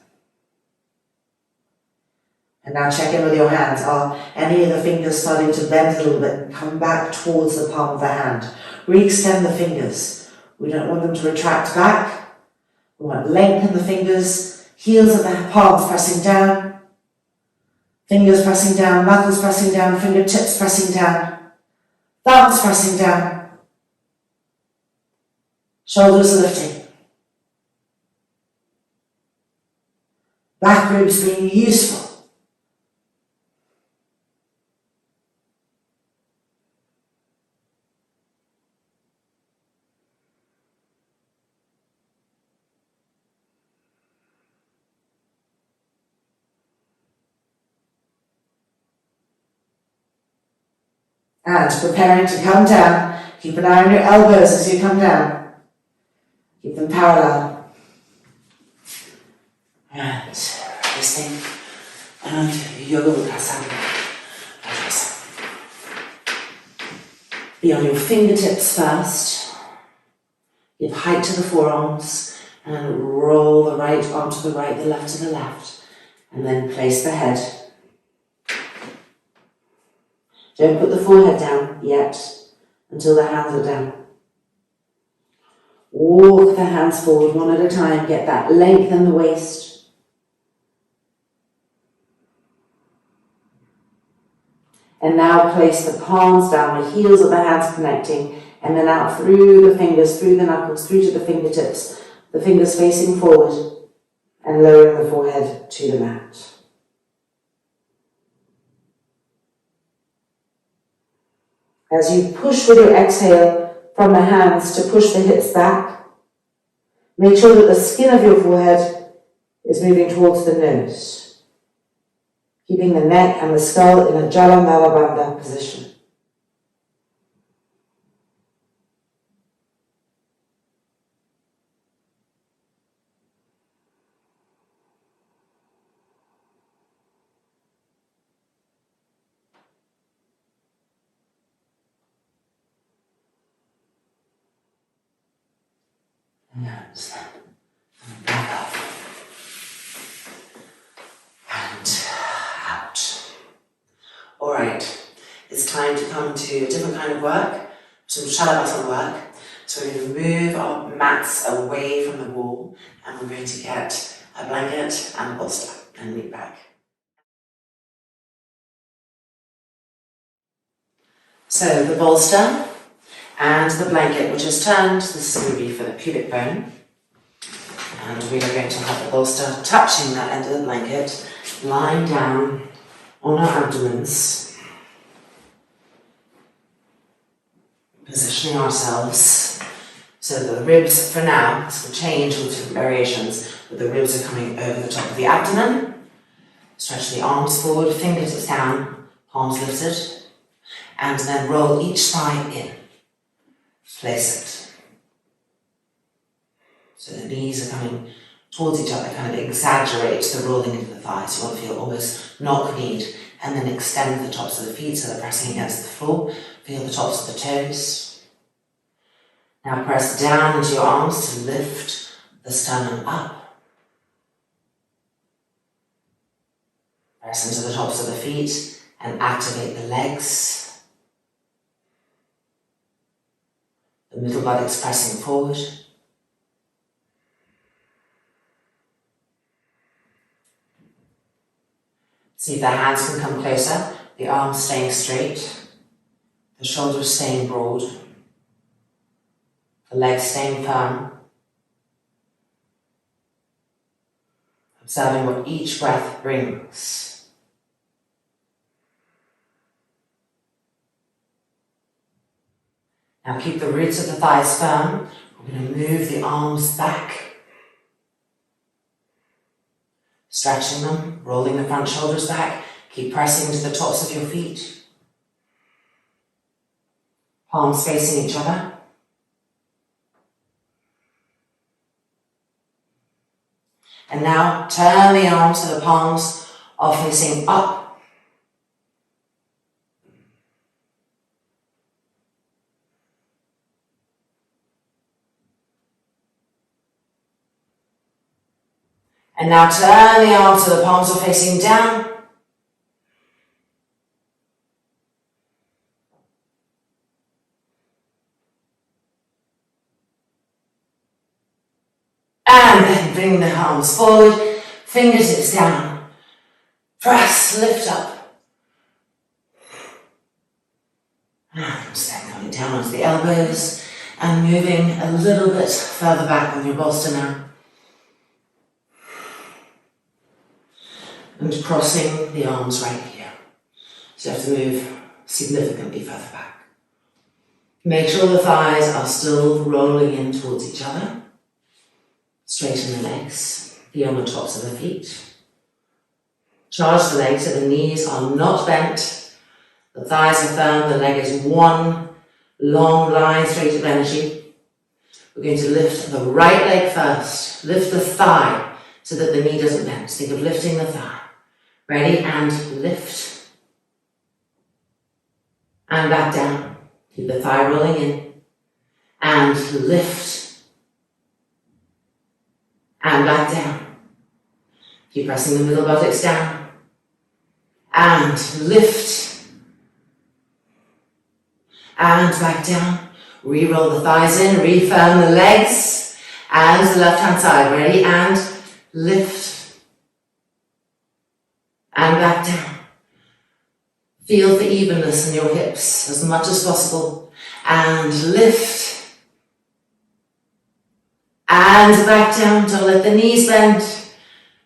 And now check in with your hands. Are any of the fingers starting to bend a little bit and come back towards the palm of the hand? Re-extend the fingers. We don't want them to retract back. We want to lengthen the fingers, heels of the palms pressing down, fingers pressing down, knuckles pressing down, fingertips pressing down, thumbs pressing down, shoulders lifting, back ribs being useful. And preparing to come down, keep an eye on your elbows as you come down. Keep them parallel. And releasing. And Yogic. Be on your fingertips first. Give height to the forearms and roll the right arm to the right, the left to the left. And then place the head. Don't put the forehead down yet until the hands are down. Walk the hands forward one at a time. Get that length in the waist. And now place the palms down, the heels of the hands connecting, and then out through the fingers, through the knuckles, through to the fingertips. The fingers facing forward and lowering the forehead to the mat. As you push with your exhale from the hands to push the hips back, make sure that the skin of your forehead is moving towards the nose, keeping the neck and the skull in a Jalandhara Bandha position. And back up and out. Alright, it's time to come to a different kind of work, some Shalabhasana work. So we're going to move our mats away from the wall and we're going to get a blanket and a bolster and meet back. So the bolster and the blanket, which is turned, this is going to be for the pubic bone. And we are going to have the bolster touching that end of the blanket, lying down on our abdomens, positioning ourselves so that the ribs, for now, this will change with different variations, but the ribs are coming over the top of the abdomen. Stretch the arms forward, fingertips down, palms lifted, and then roll each thigh in. Place it. So the knees are coming towards each other, kind of exaggerate the rolling into the thighs. You want to feel almost knock-kneed, and then extend the tops of the feet so they're pressing against the floor. Feel the tops of the toes. Now press down into your arms to lift the sternum up. Press into the tops of the feet and activate the legs. The middle buttocks pressing forward. See if the hands can come closer, the arms staying straight, the shoulders staying broad, the legs staying firm. Observing what each breath brings. Now keep the roots of the thighs firm. We're going to move the arms back. Stretching them, rolling the front shoulders back. Keep pressing into the tops of your feet. Palms facing each other. And now turn the arms so the palms are facing up. And now turn the arms so the palms are facing down. And then bring the arms forward, fingertips down. Press, lift up. And then coming down onto the elbows and moving a little bit further back on your bolster now. And crossing the arms right here. So you have to move significantly further back. Make sure the thighs are still rolling in towards each other. Straighten the legs, be on the tops of the feet. Charge the legs so the knees are not bent. The thighs are firm, the leg is one long line straight of energy. We're going to lift the right leg first. Lift the thigh so that the knee doesn't bend. Think of lifting the thigh. Ready, and lift. And back down. Keep the thigh rolling in. And lift. And back down. Keep pressing the middle buttocks down. And lift. And back down. Re-roll the thighs in, refirm the legs. And the left hand side. Ready, and lift. And back down. Feel the evenness in your hips as much as possible. And lift. And back down. Don't let the knees bend.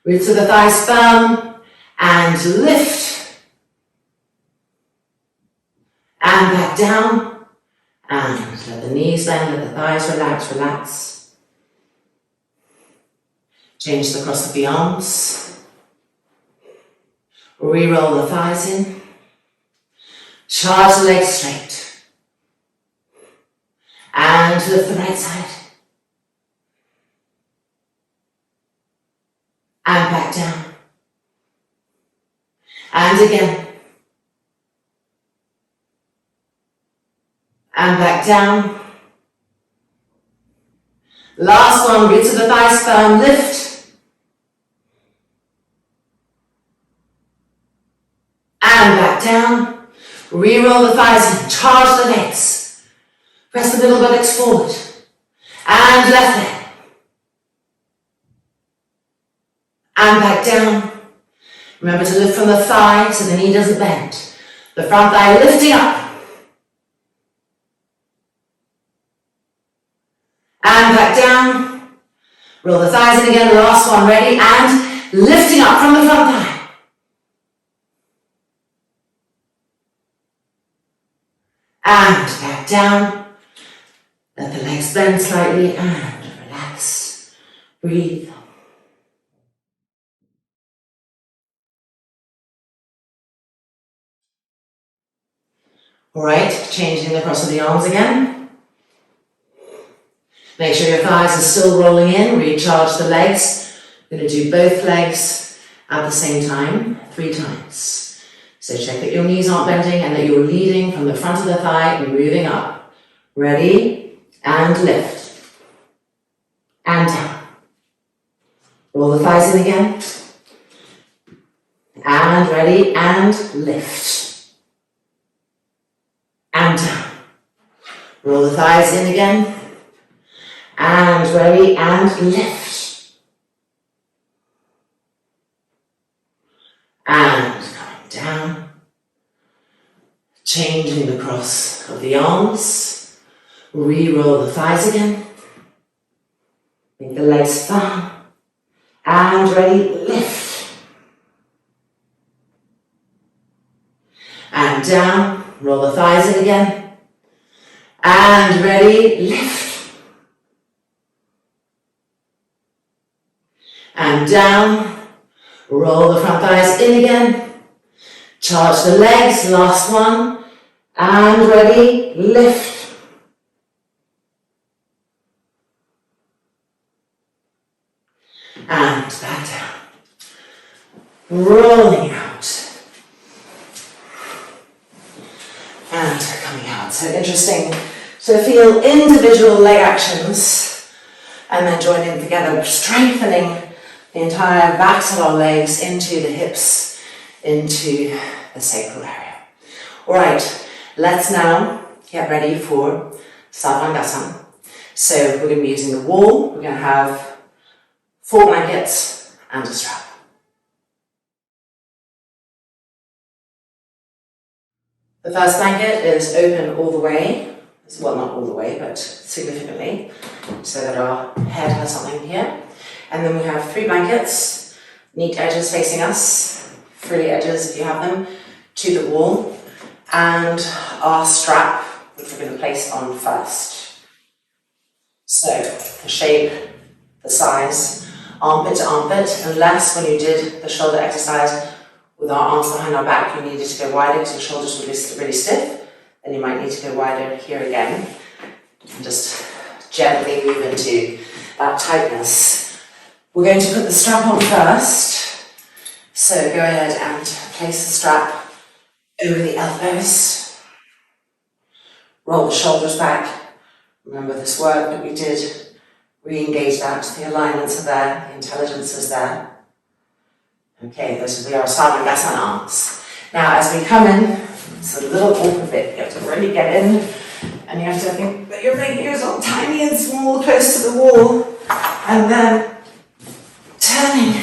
Roots of the thighs firm. And lift. And back down. And let the knees bend, let the thighs relax, relax. Change the cross of the arms. Re-roll the thighs in. Charge the legs straight. And lift the right side. And back down. And again. And back down. Last one, roots of the thighs firm, lift. And back down. Re-roll the thighs in, charge the legs. Press the middle buttocks forward. And left leg. And back down. Remember to lift from the thigh so the knee doesn't bend. The front thigh lifting up. And back down. Roll the thighs in again, last one, ready, and lifting up from the front thigh. And back down. Let the legs bend slightly and relax. Breathe. Alright, changing the cross of the arms again. Make sure your thighs are still rolling in, recharge the legs. We're going to do both legs at the same time, 3 times. So check that your knees aren't bending and that you're leading from the front of the thigh and moving up. Ready? And lift. And down. Roll the thighs in again. And ready, and lift. And down. Roll the thighs in again. And ready, and lift. And coming down. Changing the cross of the arms. Re-roll the thighs again. Make the legs firm. And ready, lift. And down. Roll the thighs in again. And ready, lift. And down. Roll the front thighs in again. Charge the legs, last one. And ready, lift. And back down. Rolling out. And coming out. So interesting. So feel individual leg actions and then join in together, strengthening the entire backs of our legs into the hips, into the sacral area. Alright, let's now get ready for Savangasana. So we're going to be using the wall. We're going to have 4 blankets and a strap. The first blanket is open all the way, well not all the way, but significantly, so that our head has something here. And then we have 3 blankets, neat edges facing us, frilly edges if you have them, to the wall, and our strap, which we're going to place on first. So the shape, the size, armpit to armpit, unless when you did the shoulder exercise with our arms behind our back, you needed to go wider because your shoulders would be really stiff, then you might need to go wider here again, and just gently move into that tightness. We're going to put the strap on first, so go ahead and place the strap over the elbows, roll the shoulders back. Remember this work that we did, re-engage that, the alignments are there, the intelligence is there. Okay, those are our Savangasana arms. Now as we come in, it's a little awkward bit, you have to really get in, and you have to think that your fingers are tiny and small, close to the wall, and then turning.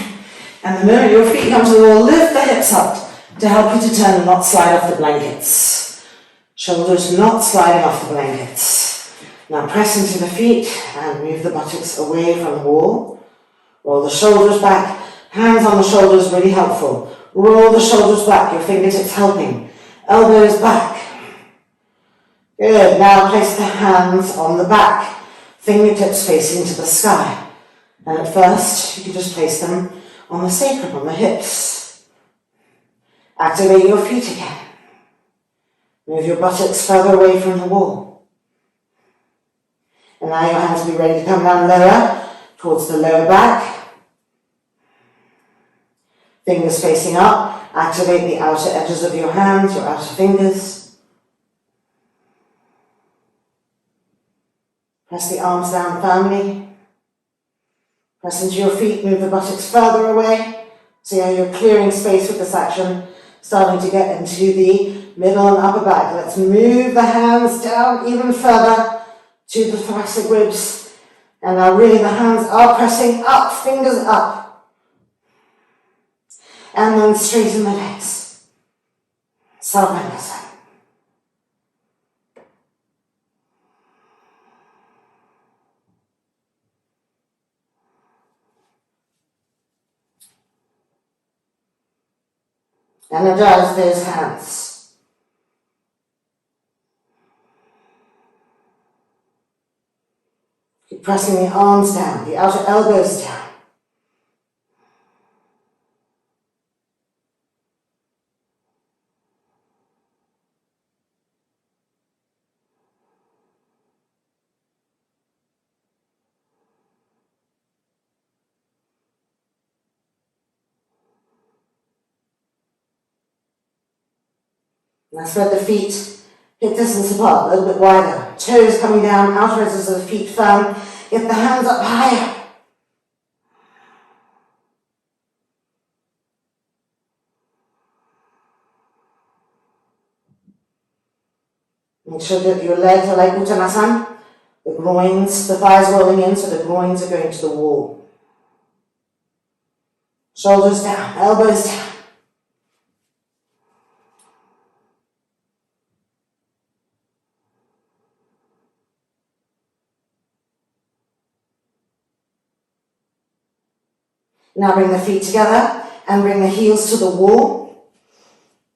And the moment your feet come to the wall, lift the hips up to help you to turn and not slide off the blankets. Shoulders not sliding off the blankets. Now press into the feet and move the buttocks away from the wall. Roll the shoulders back, hands on the shoulders, really helpful. Roll the shoulders back, your fingertips helping. Elbows back. Good, now place the hands on the back, fingertips facing to the sky. And at first, you can just place them on the sacrum, on the hips. Activate your feet again. Move your buttocks further away from the wall. And now your hands will be ready to come down lower, towards the lower back. Fingers facing up, activate the outer edges of your hands, your outer fingers. Press the arms down firmly. Press into your feet, move the buttocks further away. See how you're clearing space with this action, starting to get into the middle and upper back. Let's move the hands down even further to the thoracic ribs. And now really the hands are pressing up, fingers up. And then straighten the legs. Salvandasa. Energize those hands. Keep pressing the arms down, the outer elbows down. Now spread the feet, hip distance apart, a little bit wider. Toes coming down, outer edges of the feet firm. Get the hands up higher. Make sure that your legs are like Uttanasana. The groins, the thighs rolling in, so the groins are going to the wall. Shoulders down, elbows down. Now bring the feet together and bring the heels to the wall.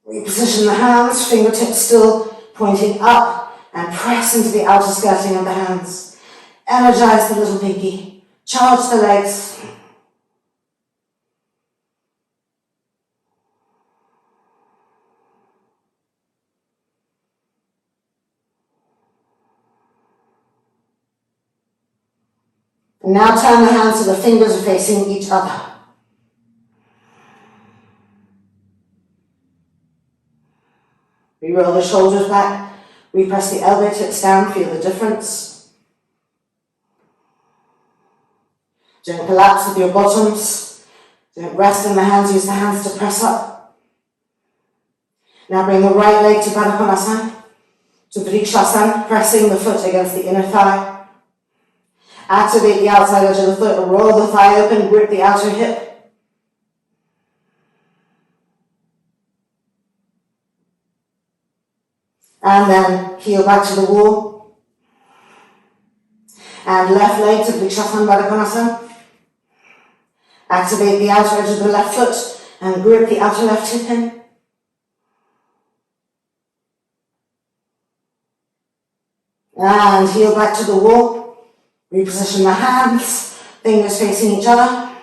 Reposition the hands, fingertips still pointing up, and press into the outer skirting of the hands. Energize the little pinky. Charge the legs. And now turn the hands so the fingers are facing each other. We roll the shoulders back. We press the elbow tips down. Feel the difference. Don't collapse with your bottoms. Don't rest in the hands. Use the hands to press up. Now bring the right leg to Baddha Konasana, to Vrikshasana, pressing the foot against the inner thigh. Activate the outside edge of the foot. Roll the thigh open. Grip the outer hip. And then heel back to the wall. And left leg to Vrikshasana Baddha Konasana. Activate the outer edge of the left foot and grip the outer left hip in. And heel back to the wall. Reposition the hands, fingers facing each other.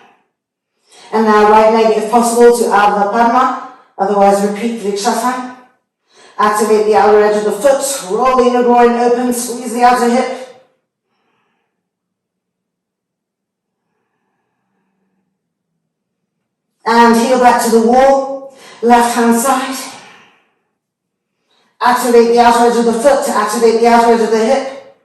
And now right leg if possible to Ardha Padma, otherwise repeat Vrikshasana. Activate the outer edge of the foot, roll the inner groin open, squeeze the outer hip. And heel back to the wall, left hand side. Activate the outer edge of the foot to activate the outer edge of the hip.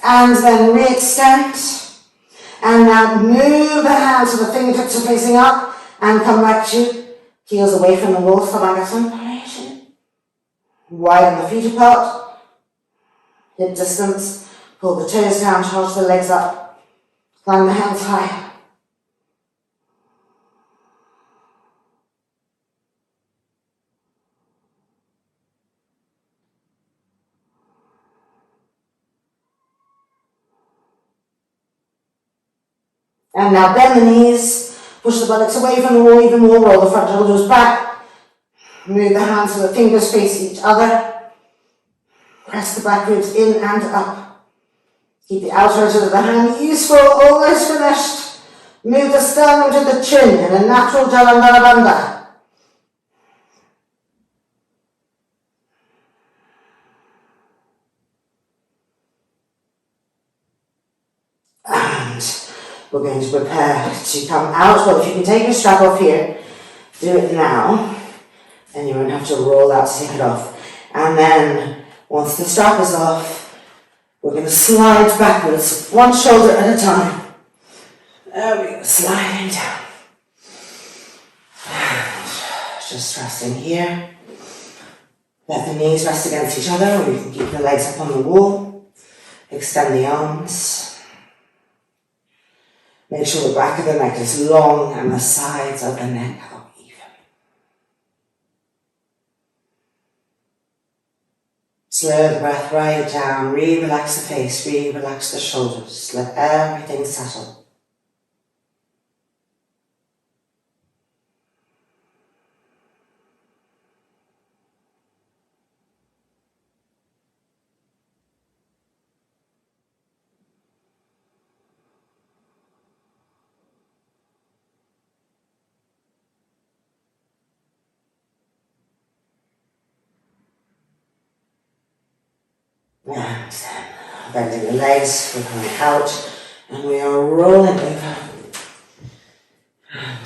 And then re-extend. And now move the hands so the fingertips are facing up and come back to heels away from the wall, Sthanagasana. Widen the feet apart. Hip distance. Pull the toes down, charge the legs up. Climb the hands higher. And now bend the knees, Push the buttocks away from the wall even more, roll the front shoulders back. Move the hands so the fingers face each other. Press the back ribs in and up. Keep the outer edge of the hand useful, almost finished. Move the sternum to the chin in a natural Jalandhara Bandha. And we're going to prepare to come out. Well, if you can take your strap off here, do it now. And you won't have to roll out to take it off. And then, once the strap is off, we're going to slide backwards, one shoulder at a time. There we go, sliding down. And just resting here. Let the knees rest against each other, or you can keep the legs up on the wall. Extend the arms. Make sure the back of the neck is long and the sides of the neck are even. Slow the breath right down. Relax the face, relax the shoulders. Let everything settle. And then bending the legs, we're coming out and we are rolling over and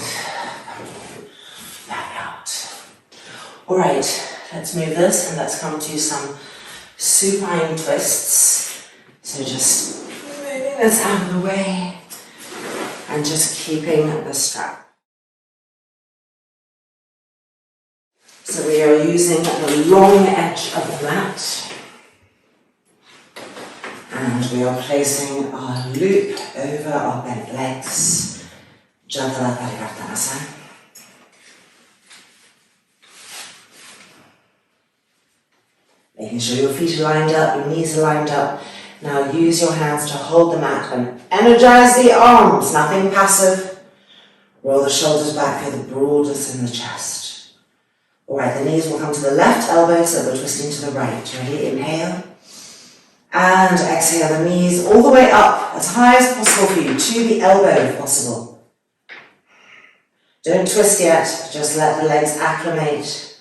back out. Alright, let's move this and let's come to some supine twists. So just moving this out of the way and just keeping the strap. So we are using the long edge of the mat. And we are placing our loop over our bent legs. Jatala Parivartanasana. Making sure your feet are lined up, your knees are lined up. Now use your hands to hold the mat and energize the arms, nothing passive. Roll the shoulders back, feel the broadness in the chest. Alright, the knees will come to the left elbow, so we're twisting to the right. Ready? Inhale. And exhale the knees all the way up, as high as possible for you, to the elbow if possible. Don't twist yet, just let the legs acclimate.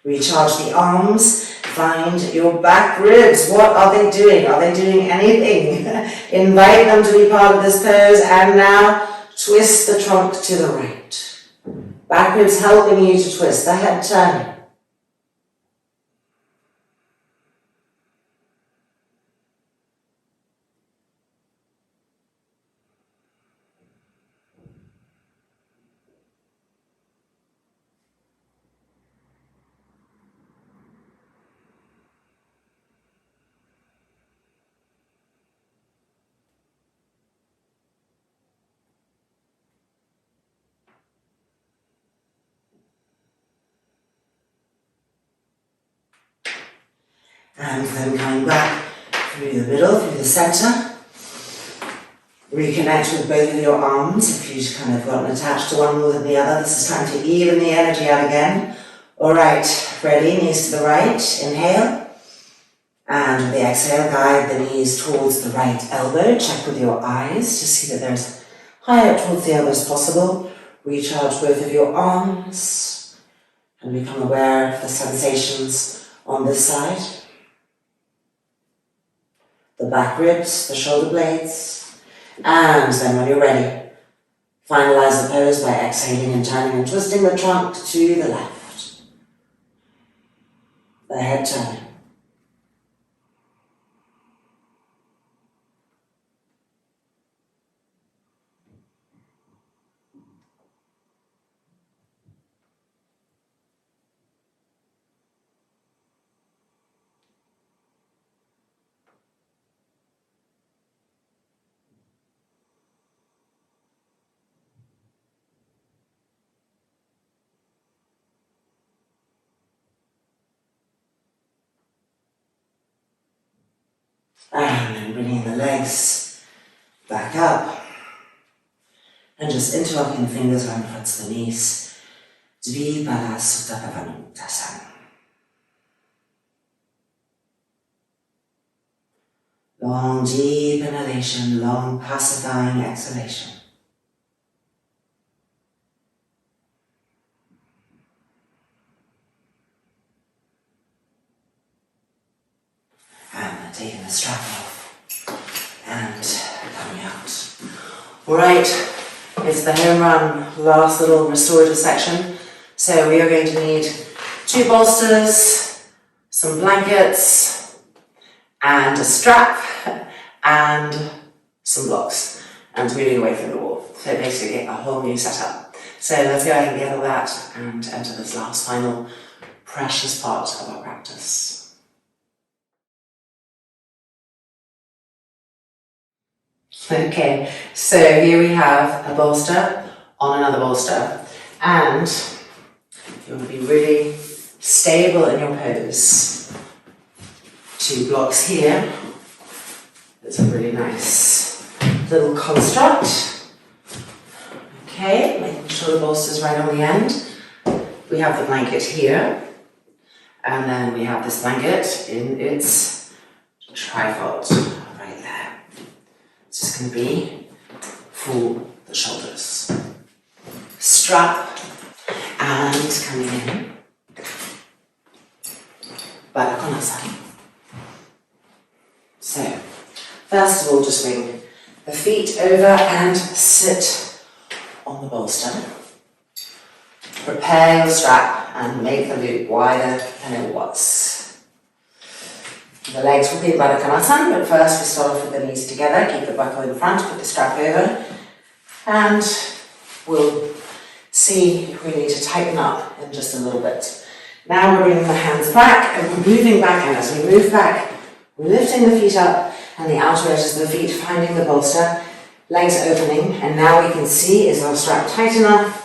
Recharge the arms, find your back ribs. What are they doing? Are they doing anything? Invite them to be part of this pose, and now twist the trunk to the right. Back ribs helping you to twist, the head turning. And then coming back through the middle, through the centre. Reconnect with both of your arms. If you've kind of gotten attached to one more than the other, this is time to even the energy out again. Alright, ready, knees to the right, inhale. And with the exhale, guide the knees towards the right elbow. Check with your eyes to see that there's high up towards the elbow as possible. Recharge both of your arms and become aware of the sensations on this side. The back ribs, the shoulder blades, and then when you're ready, finalize the pose by exhaling and turning and twisting the trunk to the left. The head turning. And then bringing the legs back up. And just interlocking the fingers around the fronts of the knees. Dvipala Sutta Bhavanuttasana. Long, deep inhalation, long, pacifying exhalation. And taking the strap off and coming out. Alright, it's the home run, last little restorative section. So we are going to need 2 bolsters, some blankets, and a strap, and some blocks, and moving away from the wall. So basically a whole new setup. So let's go ahead and get all that and enter this last final precious part of our practice. Okay, so here we have a bolster on another bolster, and you want to be really stable in your pose. 2 blocks here. It's a really nice little construct. Okay, making sure the bolster's right on the end. We have the blanket here, and then we have this blanket in its trifold right there. It's just going to be for the shoulders. Strap and coming in. Baddha Konasana. So, first of all, just bring the feet over and sit on the bolster. Prepare your strap and make the loop wider than it was. The legs will be in Baddha Konasana, but first we start off with the knees together. Keep the buckle in front, put the strap over, and we'll see if we need to tighten up in just a little bit. Now we're bringing the hands back and we're moving back, and as we move back, we're lifting the feet up and the outer edges of the feet finding the bolster, legs opening, and now we can see, is our strap tight enough?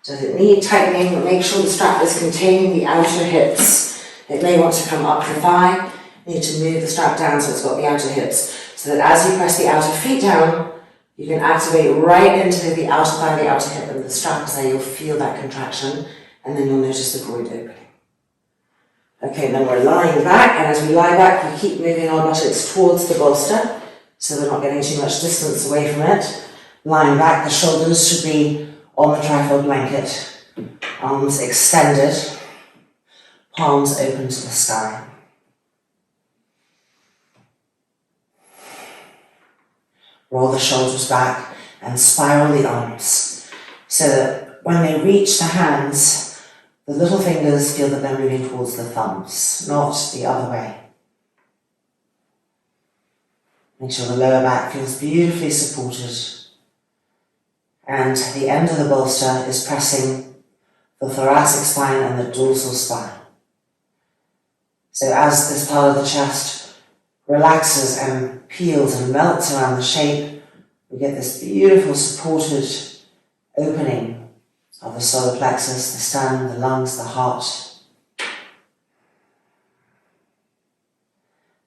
Does it need tightening? But make sure the strap is containing the outer hips. It may want to come up the thigh. You need to move the strap down so it's got the outer hips, so that as you press the outer feet down, you can activate right into the outer thigh, the outer hip, and the strap is there. You'll feel that contraction, and then you'll notice the groin opening. Okay, then we're lying back, and as we lie back, we keep moving our buttocks towards the bolster, so they're not getting too much distance away from it. Lying back, the shoulders should be on the trifold blanket, arms extended, palms open to the sky. Roll the shoulders back and spiral the arms, so that when they reach the hands, the little fingers feel that they're moving towards the thumbs, not the other way. Make sure the lower back feels beautifully supported, and the end of the bolster is pressing the thoracic spine and the dorsal spine. So as this part of the chest relaxes and peels and melts around the shape, we get this beautiful supported opening of the solar plexus, the sternum, the lungs, the heart.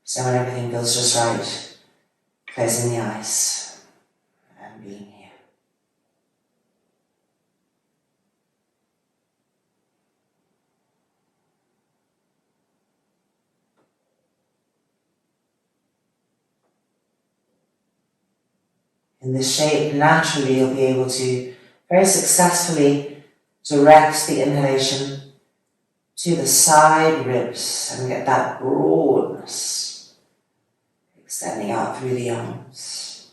So when everything feels just right, closing the eyes and being here. In this shape, naturally you'll be able to very successfully direct the inhalation to the side ribs and get that broadness extending out through the arms.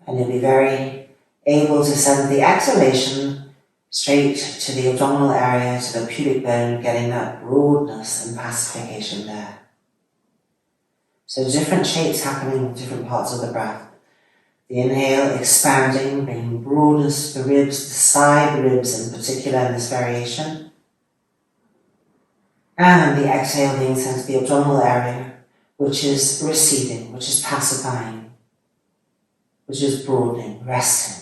And you'll be very able to send the exhalation straight to the abdominal area, to the pubic bone, getting that broadness and pacification there. So different shapes happening in different parts of the breath. The inhale expanding, bringing broadness to the ribs, the side ribs in particular in this variation. And the exhale being sent to the abdominal area, which is receding, which is pacifying, which is broadening, resting.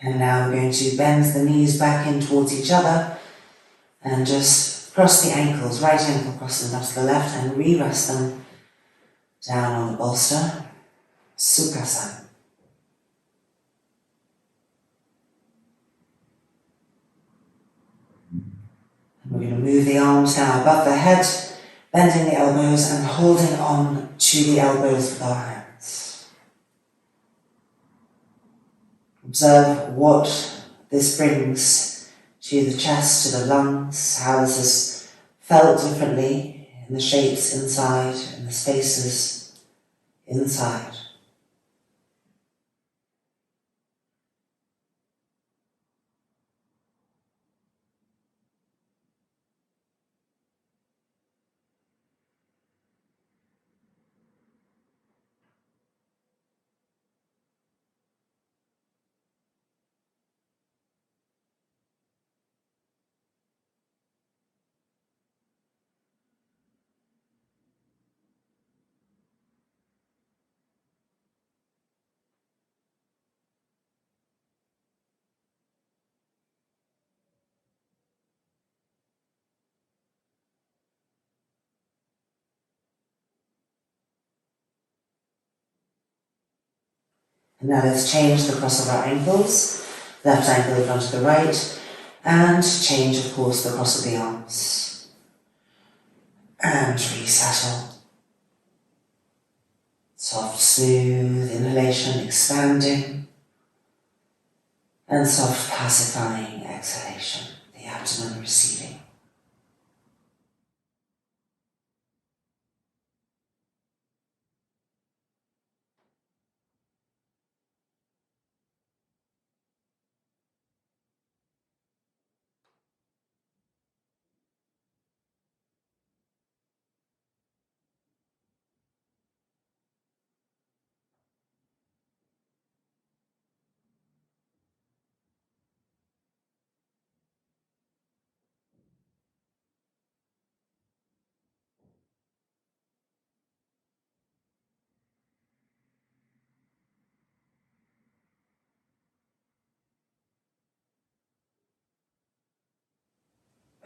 And now we're going to bend the knees back in towards each other and just cross the ankles, right ankle crossing up to the left, and re-rest them down on the bolster. Sukhasana. And we're going to move the arms now above the head, bending the elbows and holding on to the elbows with our hands. Observe what this brings to the chest, to the lungs, how this is felt differently in the shapes inside, in the spaces inside. And now let's change the cross of our ankles, left ankle in front of the right, and change, of course, the cross of the arms. And resettle. Soft, smooth inhalation, expanding, and soft, pacifying exhalation, the abdomen receiving.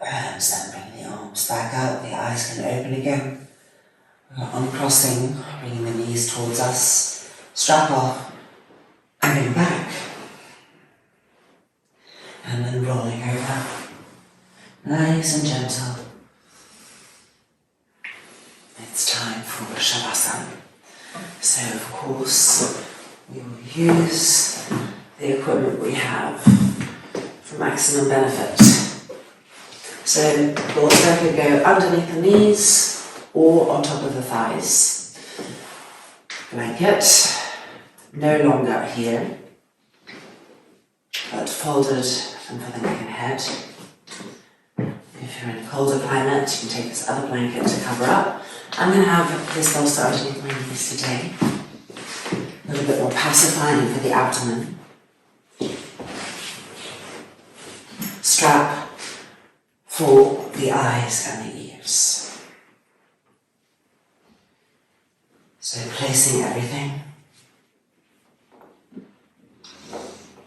And then bring the arms back out, the eyes can open again. Uncrossing, bringing the knees towards us, strap off, and bring back. And then rolling over, nice and gentle. It's time for Shavasana. So of course, we will use the equipment we have for maximum benefit. So the bolster could go underneath the knees or on top of the thighs. Blanket, no longer here, but folded and for the neck and head. If you're in a colder climate, you can take this other blanket to cover up. I'm going to have this bolster underneath my knees today. A little bit more pacifying for the abdomen. Strap for the eyes and the ears. So placing everything.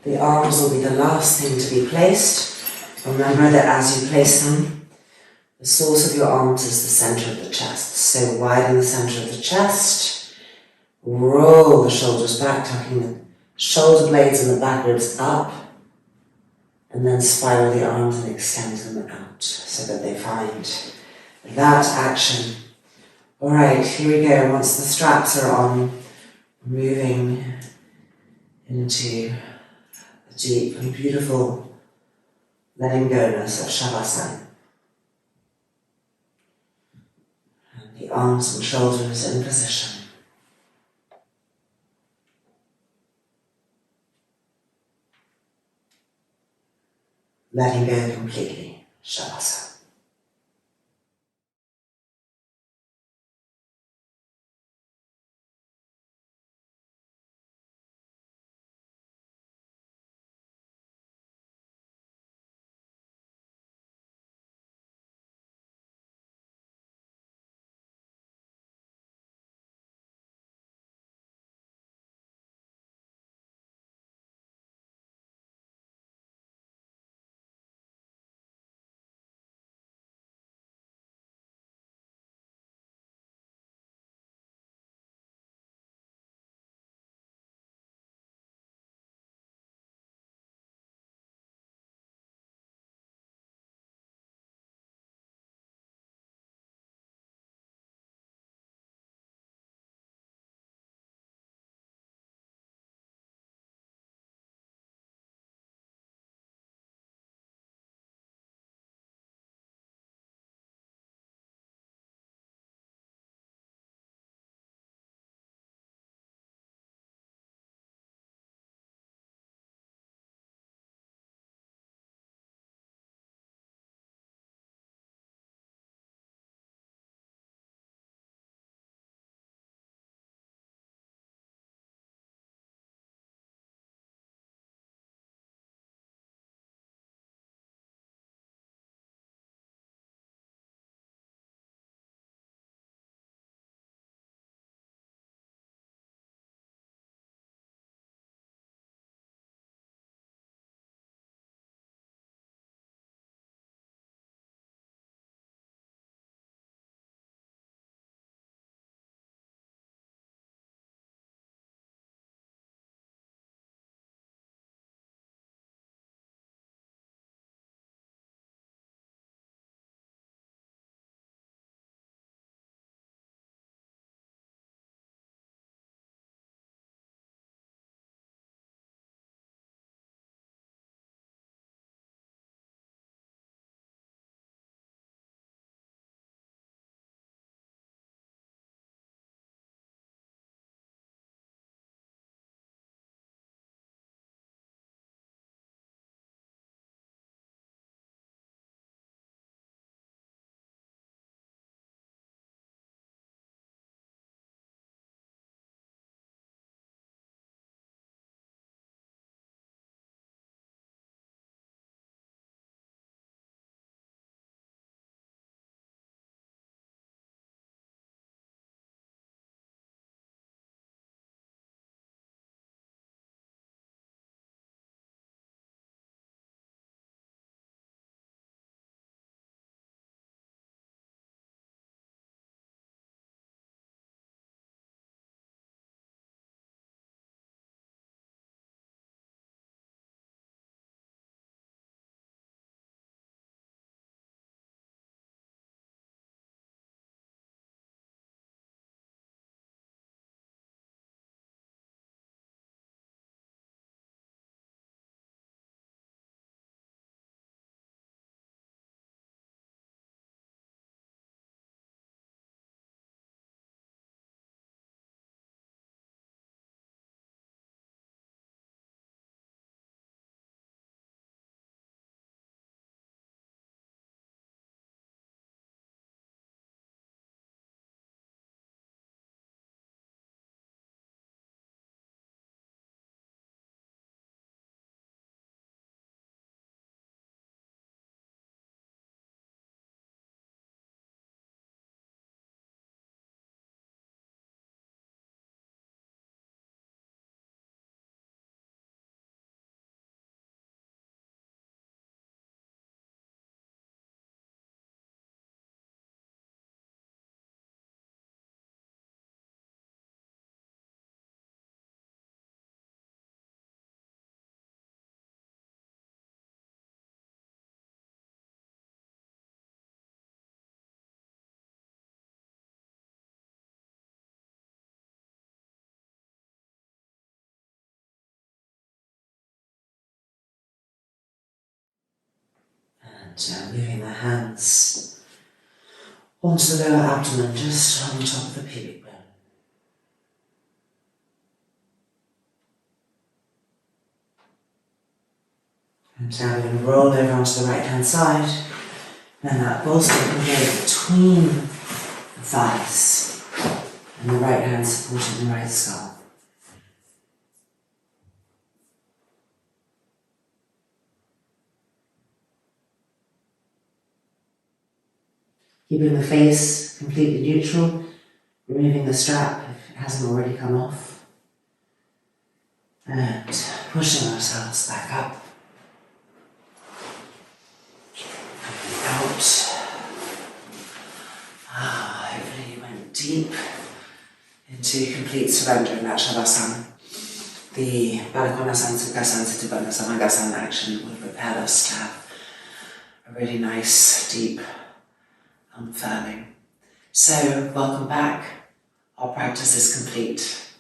The arms will be the last thing to be placed. Remember that as you place them, the source of your arms is the center of the chest. So widen the center of the chest. Roll the shoulders back, tucking the shoulder blades and the back ribs up. And then spiral the arms and extend them out so that they find that action. Alright, here we go. Once the straps are on, moving into a deep and beautiful letting go-ness of Shavasana. And the arms and shoulders in position. Letting go completely, Shavasana. And moving the hands onto the lower abdomen, just on top of the pubic bone. And now we're going to roll over onto the right hand side, and that bolster can go between the thighs, and the right hand supporting the right skull. Keeping the face completely neutral, removing the strap if it hasn't already come off, and pushing ourselves back up, coming out. Hopefully you went deep into complete surrender in that Shavasana. The Balakonasana, Sukhasana, Satipatthana, Samangasana action will prepare us to have a really nice, deep unfurling. So, welcome back. Our practice is complete,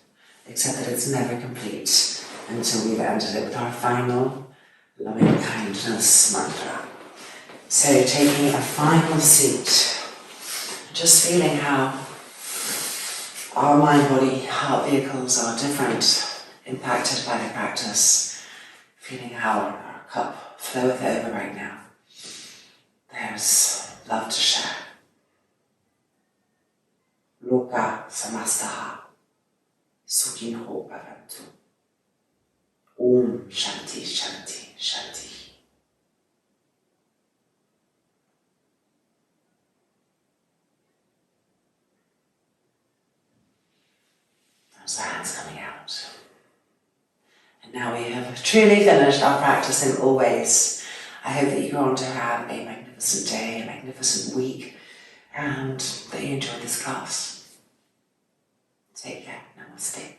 except that it's never complete until we've ended it with our final loving kindness mantra. So, taking a final seat, just feeling how our mind, body, heart vehicles are different, impacted by the practice, feeling how our cup floweth over right now. There's love to share. Loka samastaha sukino bhavantu. Om Shanti Shanti Shanti. Those the hands coming out. And now we have truly finished our practice in all ways. I hope that you go on to have a magnificent day, a magnificent week, and that you enjoyed this class. Take care. Namaste.